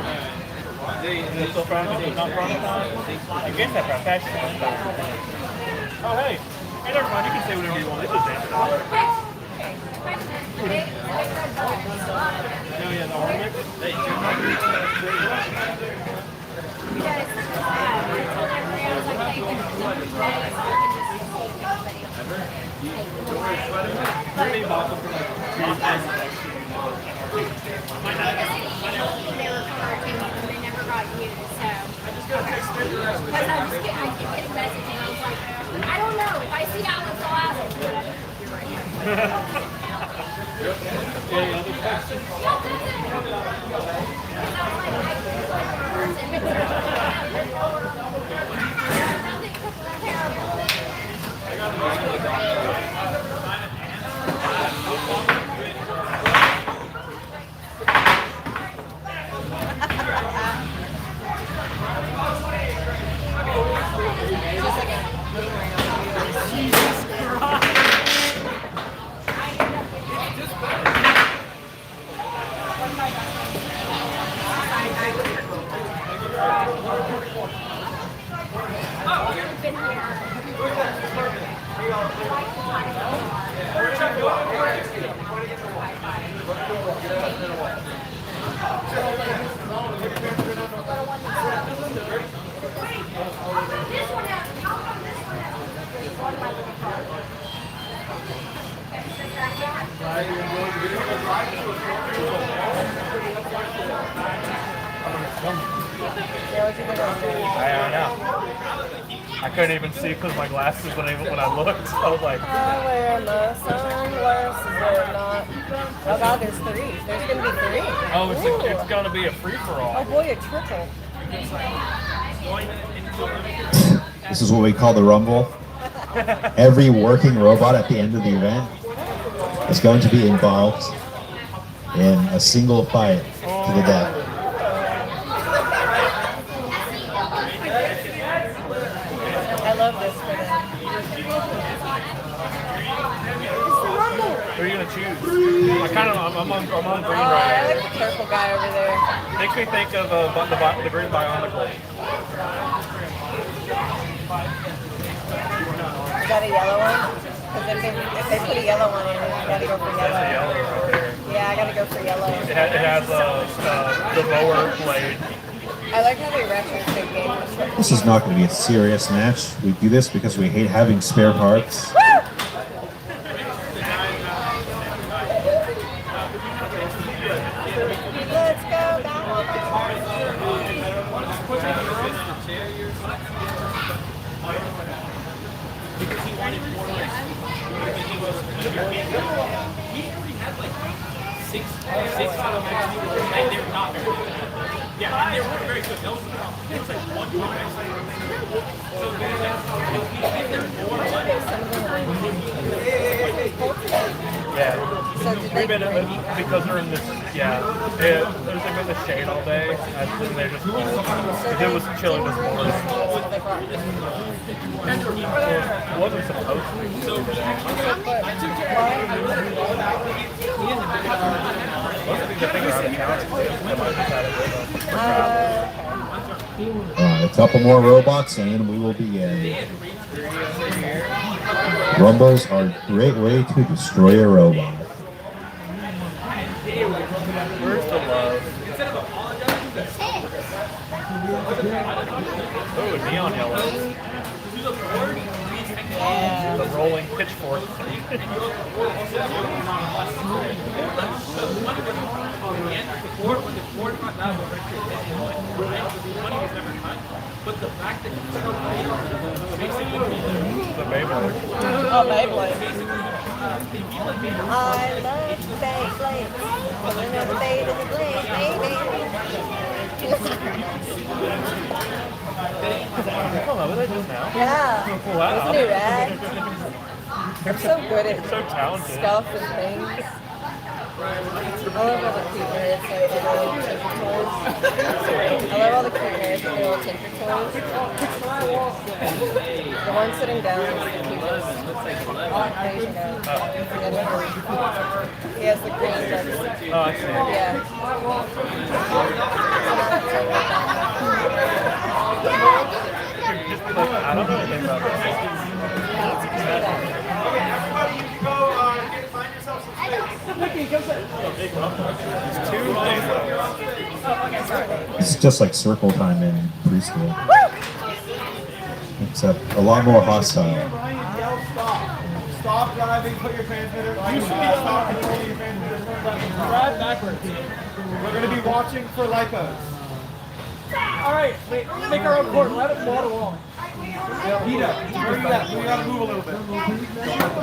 Is it still front? Is it not front? You can say professional. Oh, hey. Hey, never mind. You can say whatever you want. It's just answer. cartoons and they never got used, so. Because I keep getting messages and I was like, I don't know, if I see that one, I'll ask it. Any other questions? I don't know. I couldn't even see because my glasses when I looked. I was like, I wear my sunglasses or not. Oh god, there's three. There's gonna be three. oh, it's Ooh. gonna be a free for Oh all. boy, a triple. This is what we call the Rumble. Every working robot at the end of the event is going to be involved in a single fight to the death. I love this for them. Who are you gonna choose? I'm on green Oh, I right like the purple guy over there. now. Makes me think of the green bionicle. Is that a yellow one? Because if they put a yellow one in, I gotta go for yellow. Yellow right there. Yeah, I gotta go for yellow. It has the lower blade. I like how they retrofit games. This is not going to be a serious match. We do this because we hate having spare parts. Let's go back. Six out of them, and they were not very good. Yeah, and they weren't very good. That was the problem. It was like one good actually. So Yeah. So did We've been they, because they're in this. Yeah. They've been in the shade all day. And they're just cold. It was chilly this morning. It wasn't supposed to be today. A couple more robots and we will begin. Rumbles are a great way to destroy a robot. Where's the love? Oh, neon yellow. The rolling pitchfork. but the fact that The Beyblade. oh, Beyblade. I love Beyblade. Pulling up the blade of the blade, baby. Oh, was that just now? Yeah. Wow. Isn't it rad? I'm so good at So talented. stuff and things. I love all the cute nerds like the little tinker toys. I love all the cute nerds with their little tinker toys. The one sitting down is the cutest. Asian guy. He has the green legs. Oh, I see. Yeah. Just be like, I don't know anything about this. It's 2 days It's just like circle time in preschool, except a lot more hostile. stop driving, put your transmitter. You should stop controlling your transmitter. Drive backwards. We're going to be watching for Lycos. All right, wait, make our own court. Let it wall to wall. Vito, where you at? We got to move a little bit.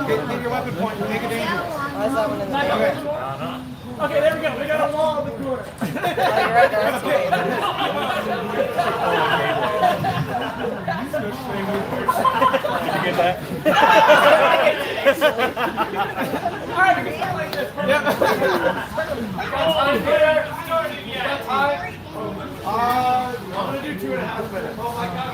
Get your weapon point. Make it dangerous. Why is that one in the Okay. Okay, there we go. We got a wall in the corner. Oh, you're right there. That's Okay. Did you get that? All right, we can start like this. Yep. I'm going to do 2.5 minutes. Oh my God.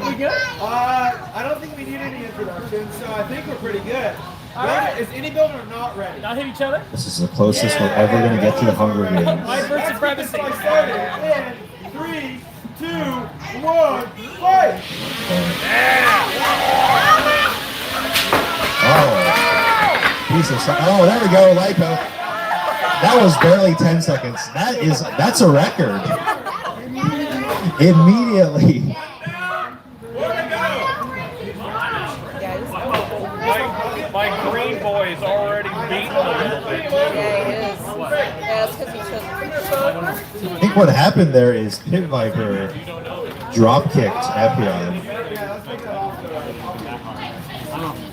We good? I don't think we need any introduction, so I think we're pretty good. right. Is any builder not ready? Not hit each other. This is the closest we're ever going to get to the Hunger Games. Life versus privacy. I started in 3, 2, 1, fight! Oh, piece of oh, there we go, Lyco. That was barely 10 seconds. That's a record. Immediately. My green boy is already beaten a little bit. Yeah, he is. Yeah, it's because he took. I think what happened there is Pit Viper drop kicked Epion.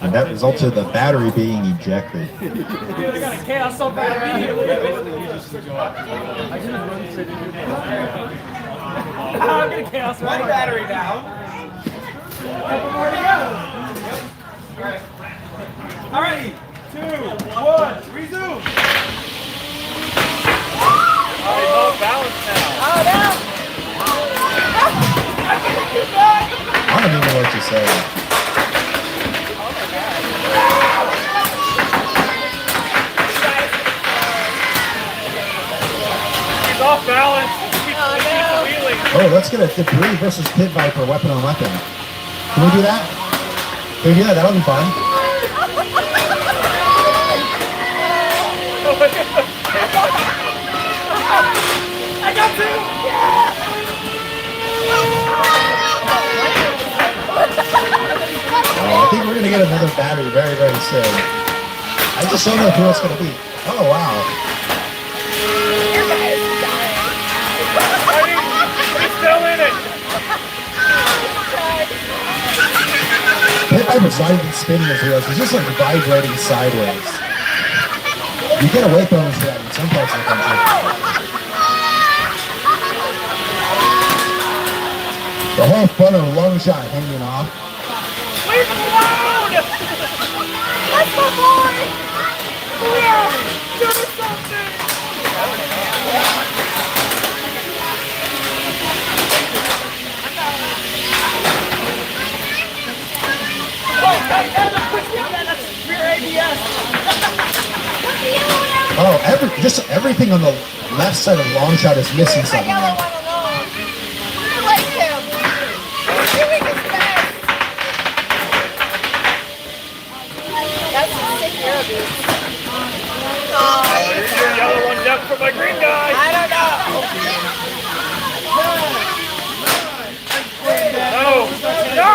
And that resulted in the battery being ejected. I got a chaos so bad immediately. I'm gonna chaos One battery down. Couple more to go. All right, 2, 1, resume. He's off balance now. Oh no! I don't even know what to say. He's off balance. Keeps wheeling. Oh, let's get a Debris versus Pit Viper weapon on weapon. Can we do that? Can we do that? That'll be fun. I got two. I think we're going to get another battery very, very soon. I just don't know who it's going to be. Oh, wow. He's still in it. Pit Viper's not even spinning his wheels. He's just like vibrating sideways. You get away from him for that in some parts of the country. The whole front of a long shot hanging off. We've blown. That's my boy! Yeah! Do something. Oh, just everything on the left side of long shot is missing something Yellow now. one alone. I like him. Doing his best. That's some sick arrow boots. Here's your yellow one down for my green guy. I don't know. No. No.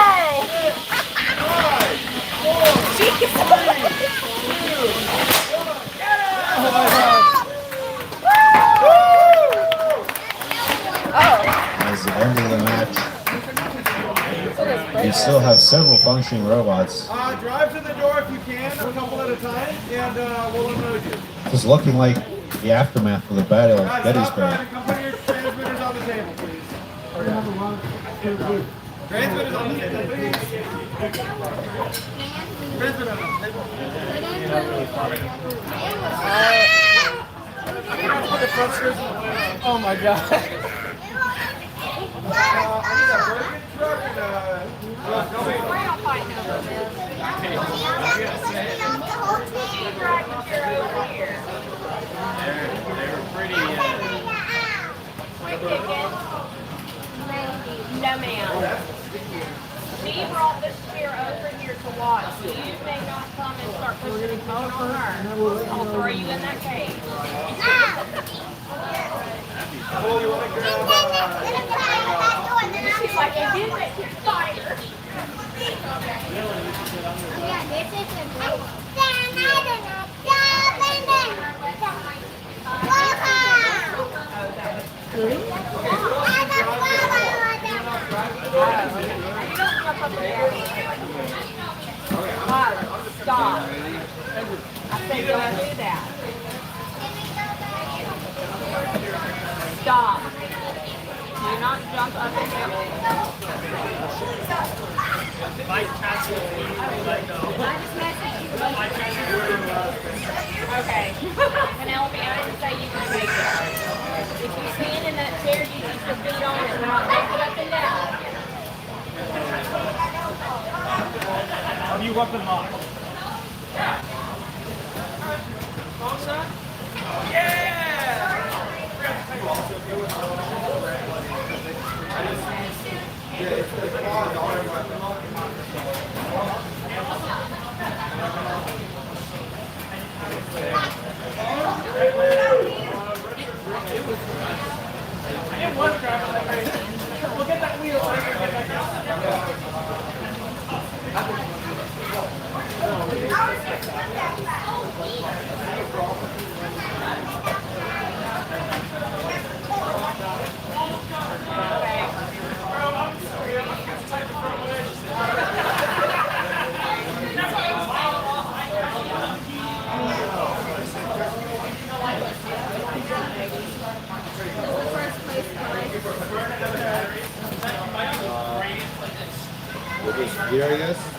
As the end of the match, you still have several functioning robots. Drive to the door if you can, a couple at a time, and we'll unload you. Just looking like the aftermath of the Battle of Stop Gettysburg. driving. Come put your transmitters on the table, please. Transmitters on the table, please. Transmitters on the table. Oh my god. I need a broken truck and We're not fighting over this. No, ma'am. She brought this chair over here to watch. You may not come and start pushing and pushing on her. I'll throw you in that cage. Oh, you want to grab He's like, it did make you fire. Yeah, this is a great. Stop. I said, don't do that. Stop. Do not jump up and down. I just messaged you. Okay. Penelope, I didn't say you could take it. If you stand in that chair, you keep your feet on it. Not lift it up and down. You weapon lock. Look at that wheel. We'll just here, I guess.